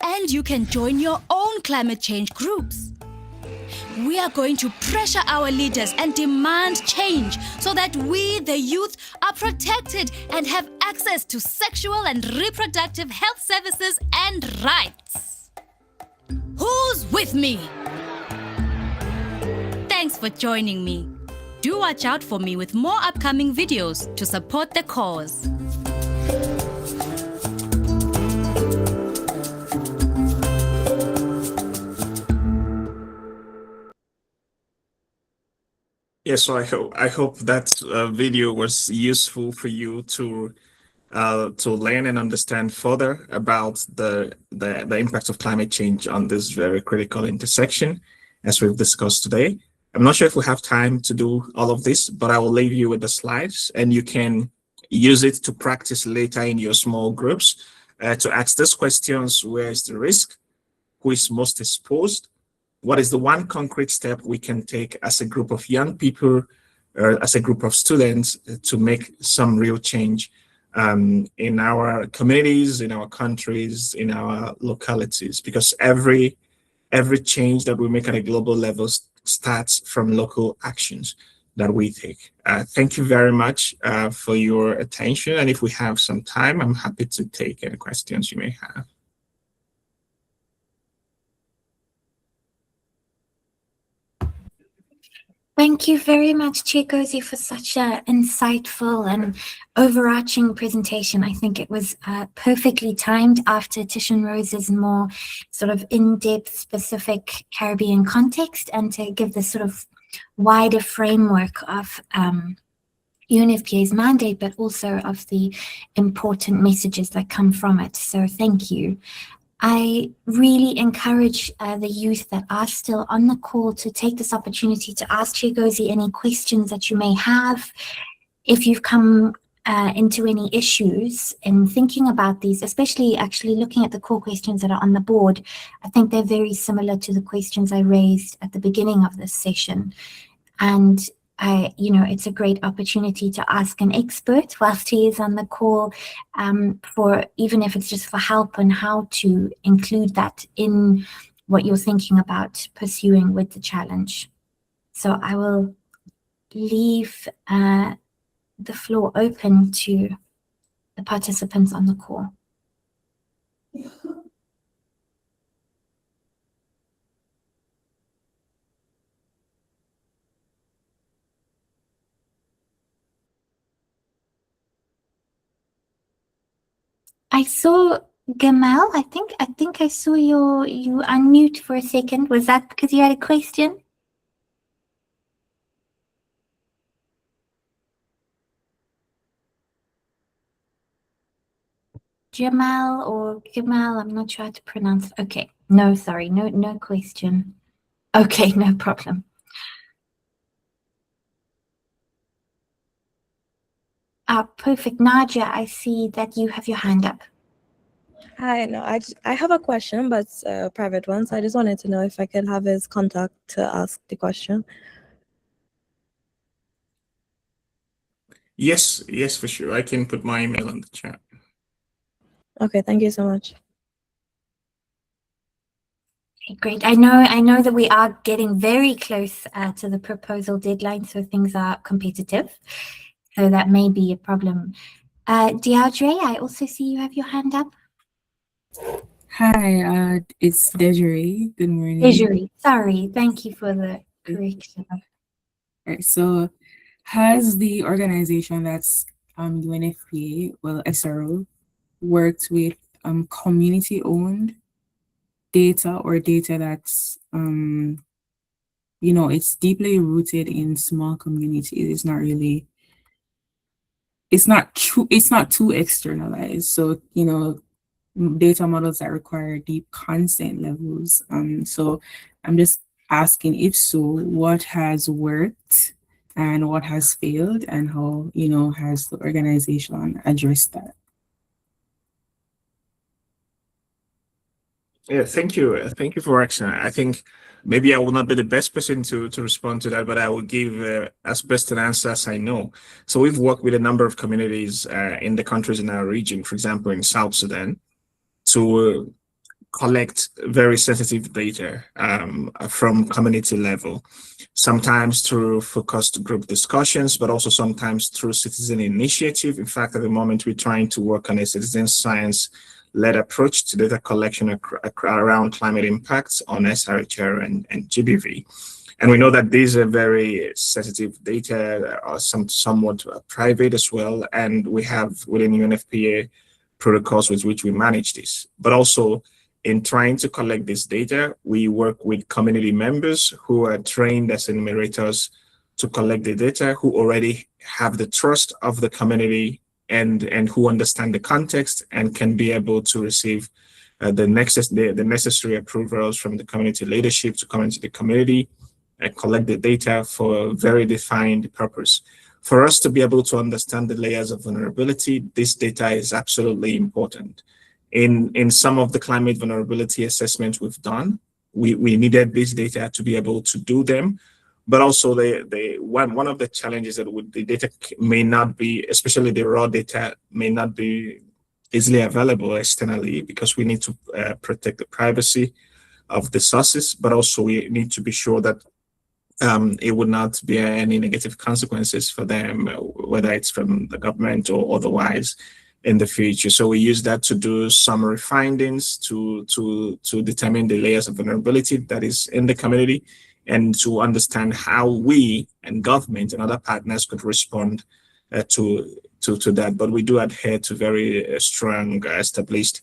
And you can join your own climate change groups. We are going to pressure our leaders and demand change so that we, the youth, are protected and have access to sexual and reproductive health services and rights. Who's with me? Thanks for joining me. Do watch out for me with more upcoming videos to support the cause. Yes, so I hope that video was useful for you to learn and understand further about the impact of climate change on this very critical intersection, as we've discussed today. I'm not sure if we have time to do all of this, but I will leave you with the slides, and you can use it to practice later in your small groups to ask these questions: where is the risk? Who is most exposed? What is the one concrete step we can take as a group of young people or as a group of students to make some real change in our communities, in our countries, in our localities? Because every change that we make at a global level starts from local actions that we take. Thank you very much for your attention. And if we have some time, I'm happy to take any questions you may have. Thank you very much, Chiagozie, for such an insightful and overarching presentation. I think it was perfectly timed after Titian-Rose's more sort of in-depth, specific Caribbean context, and to give this sort of wider framework of UNFPA's mandate, but also of the important messages that come from it. So thank you. I really encourage the youth that are still on the call to take this opportunity to ask Chiagozie any questions that you may have. If you've come into any issues in thinking about these, especially actually looking at the core questions that are on the board, I think they're very similar to the questions I raised at the beginning of this session. And it's a great opportunity to ask an expert whilst he is on the call, for even if it's just for help on how to include that in what you're thinking about pursuing with the challenge. So I will leave the floor open to the participants on the call. I saw Gamal. I think I saw you unmute for a second. Was that because you had a question? Jamal or Gamal, I'm not sure how to pronounce. Okay, no, sorry, no question. Okay, no problem. Perfect. Nadia, I see that you have your hand up. Hi, no, I have a question, but it's a private one. So I just wanted to know if I could have his contact to ask the question. Yes, for sure. I can put my email in the chat. Okay, thank you so much. Okay, great. I know that we are getting very close to the proposal deadline, so things are competitive. So that may be a problem. Deirdre, I also see you have your hand up. Hi, it's Desiree. Good morning. Desiree, sorry. Thank you for the correction. Right, so has the organization that's UNFPA, well, SRO, worked with community-owned data or data that's it's deeply rooted in small communities. It's not too externalized. So, data models that require deep consent levels. So I'm just asking, if so, what has worked and what has failed, and how, has the organization addressed that? Yeah, thank you. Thank you for asking. I think maybe I will not be the best person to respond to that, but I will give as best an answer as I know. So we've worked with a number of communities in the countries in our region, for example, in South Sudan, to collect very sensitive data from community level, sometimes through focused group discussions, but also sometimes through citizen initiative. In fact, at the moment, we're trying to work on a citizen science-led approach to data collection around climate impacts on SRHR and GBV. And we know that these are very sensitive data, are somewhat private as well, and we have within UNFPA protocols with which we manage this. But also, in trying to collect this data, we work with community members who are trained as enumerators to collect the data, who already have the trust of the community and who understand the context and can be able to receive the necessary approvals from the community leadership to come into the community and collect the data for a very defined purpose. For us to be able to understand the layers of vulnerability, this data is absolutely important. In some of the climate vulnerability assessments we've done, we needed this data to be able to do them, but also one of the challenges that the data may not be, especially the raw data, may not be easily available externally because we need to protect the privacy of the sources, but also we need to be sure that it would not be any negative consequences for them, whether it's from the government or otherwise in the future. So we use that to do summary findings to determine the layers of vulnerability that is in the community and to understand how we and government and other partners could respond to that. But we do adhere to very strong established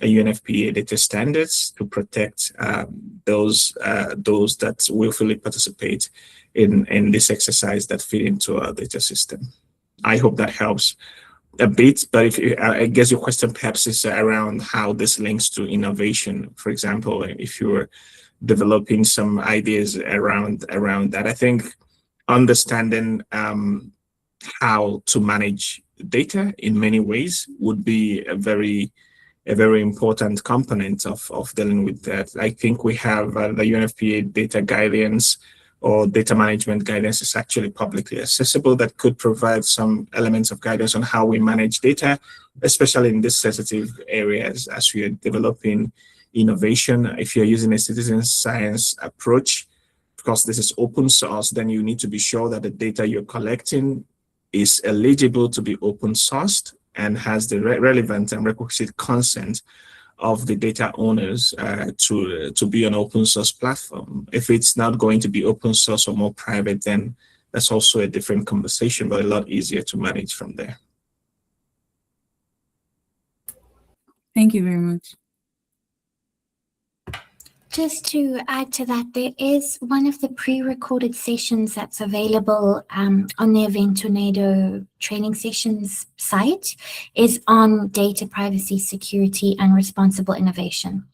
UNFPA data standards to protect those that willfully participate in this exercise that fit into our data system. I hope that helps a bit, but I guess your question perhaps is around how this links to innovation. For example, if you're developing some ideas around that, I think understanding how to manage data in many ways would be a very important component of dealing with that. I think we have the UNFPA data guidance or data management guidance is actually publicly accessible that could provide some elements of guidance on how we manage data, especially in these sensitive areas as we are developing innovation. If you're using a citizen science approach, because this is open source, then you need to be sure that the data you're collecting is eligible to be open sourced and has the relevant and requisite consent of the data owners to be an open source platform. If it's not going to be open source or more private, then that's also a different conversation, but a lot easier to manage from there. Thank you very much. Just to add to that, there is one of the pre-recorded sessions that's available on the Event Tornado training sessions site is on data privacy, security, and responsible innovation.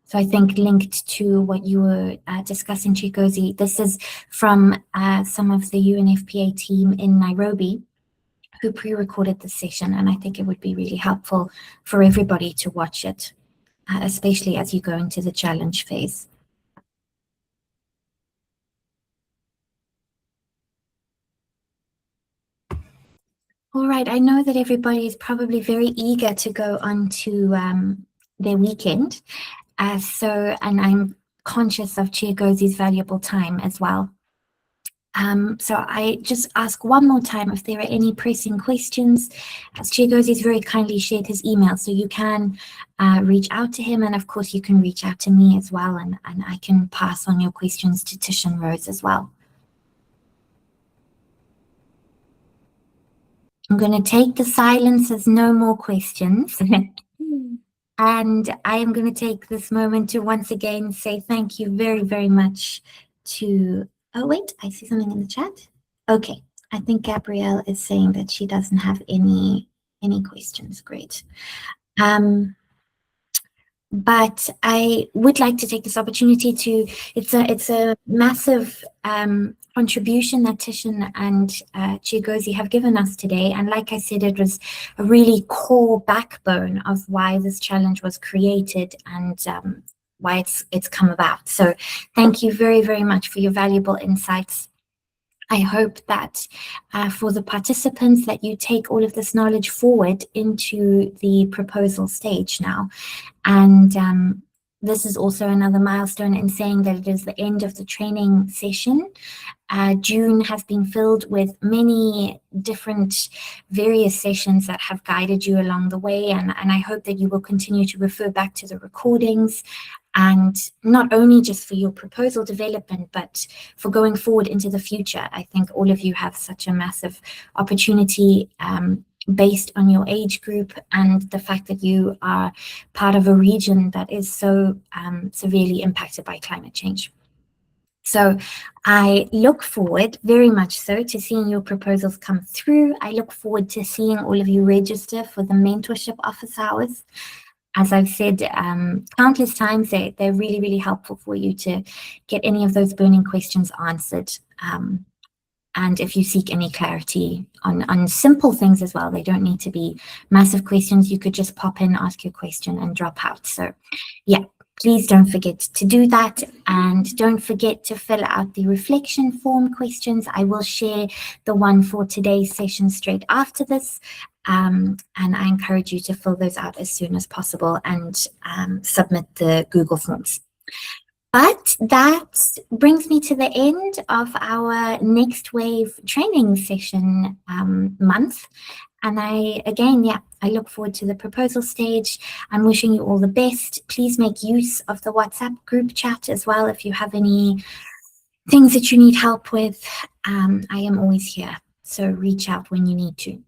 So I think linked to what you were discussing, Chiagozie, this is from some of the UNFPA team in Nairobi who pre-recorded the session, and I think it would be really helpful for everybody to watch it, especially as you go into the challenge phase. All right, I know that everybody is probably very eager to go on to their weekend. And I'm conscious of Chiagozie's valuable time as well. So I just ask one more time if there are any pressing questions, as Chiagozie's very kindly shared his email, so you can reach out to him, and of course you can reach out to me as well, and I can pass on your questions to Titian-Rose as well. I'm going to take the silence as no more questions. And I am going to take this moment to once again say thank you very, very much to, oh wait, I see something in the chat. Okay, I think Gabrielle is saying that she doesn't have any questions. Great. But I would like to take this opportunity to, it's a massive contribution that Titian and Chiagozie have given us today. And like I said, it was a really core backbone of why this challenge was created and why it's come about. So thank you very, very much for your valuable insights. I hope that for the participants that you take all of this knowledge forward into the proposal stage now. And this is also another milestone in saying that it is the end of the training session. June has been filled with many different various sessions that have guided you along the way. And I hope that you will continue to refer back to the recordings, and not only just for your proposal development, but for going forward into the future. I think all of you have such a massive opportunity based on your age group and the fact that you are part of a region that is so severely impacted by climate change. So I look forward very much so to seeing your proposals come through. I look forward to seeing all of you register for the mentorship office hours. As I've said countless times, they're really, really helpful for you to get any of those burning questions answered. And if you seek any clarity on simple things as well, they don't need to be massive questions. You could just pop in, ask your question, and drop out. So yeah, please don't forget to do that. And don't forget to fill out the reflection form questions. I will share the one for today's session straight after this. And I encourage you to fill those out as soon as possible and submit the Google Forms. But that brings me to the end of our next wave training session month. And I look forward to the proposal stage. I'm wishing you all the best. Please make use of the WhatsApp group chat as well if you have any things that you need help with. I am always here, so reach out when you need to.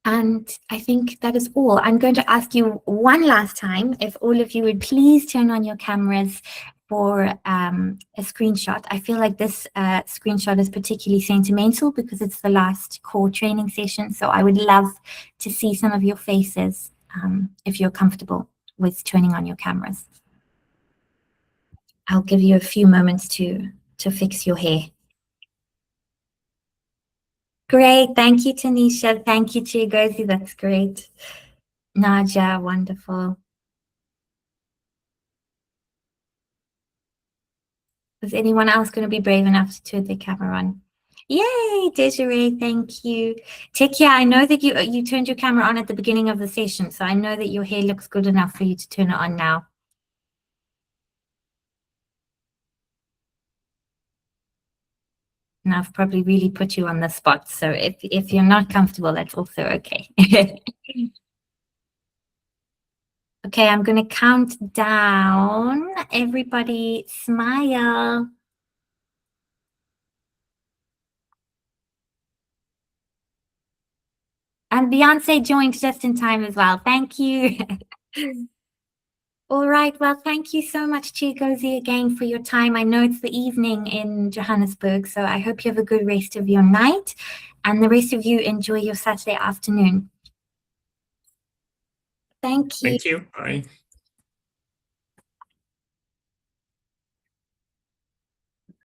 And I think that is all. I'm going to ask you one last time if all of you would please turn on your cameras for a screenshot. I feel like this screenshot is particularly sentimental because it's the last core training session. So I would love to see some of your faces if you're comfortable with turning on your cameras. I'll give you a few moments to fix your hair. Great, thank you, Tanisha. Thank you, Chiagozie, that's great. Naja, wonderful. Is anyone else going to be brave enough to turn their camera on? Yay, Desiree, thank you. Tekia, I know that you turned your camera on at the beginning of the session, so I know that your hair looks good enough for you to turn it on now. And I've probably really put you on the spot, so if you're not comfortable, that's also okay. Okay, I'm going to count down. Everybody smile. And Beyonce joined just in time as well. Thank you. All right. Well, thank you so much, Chiagozie, again for your time. I know it's the evening in Johannesburg, so I hope you have a good rest of your night, and the rest of you enjoy your Saturday afternoon. Thank you. Thank you. Bye.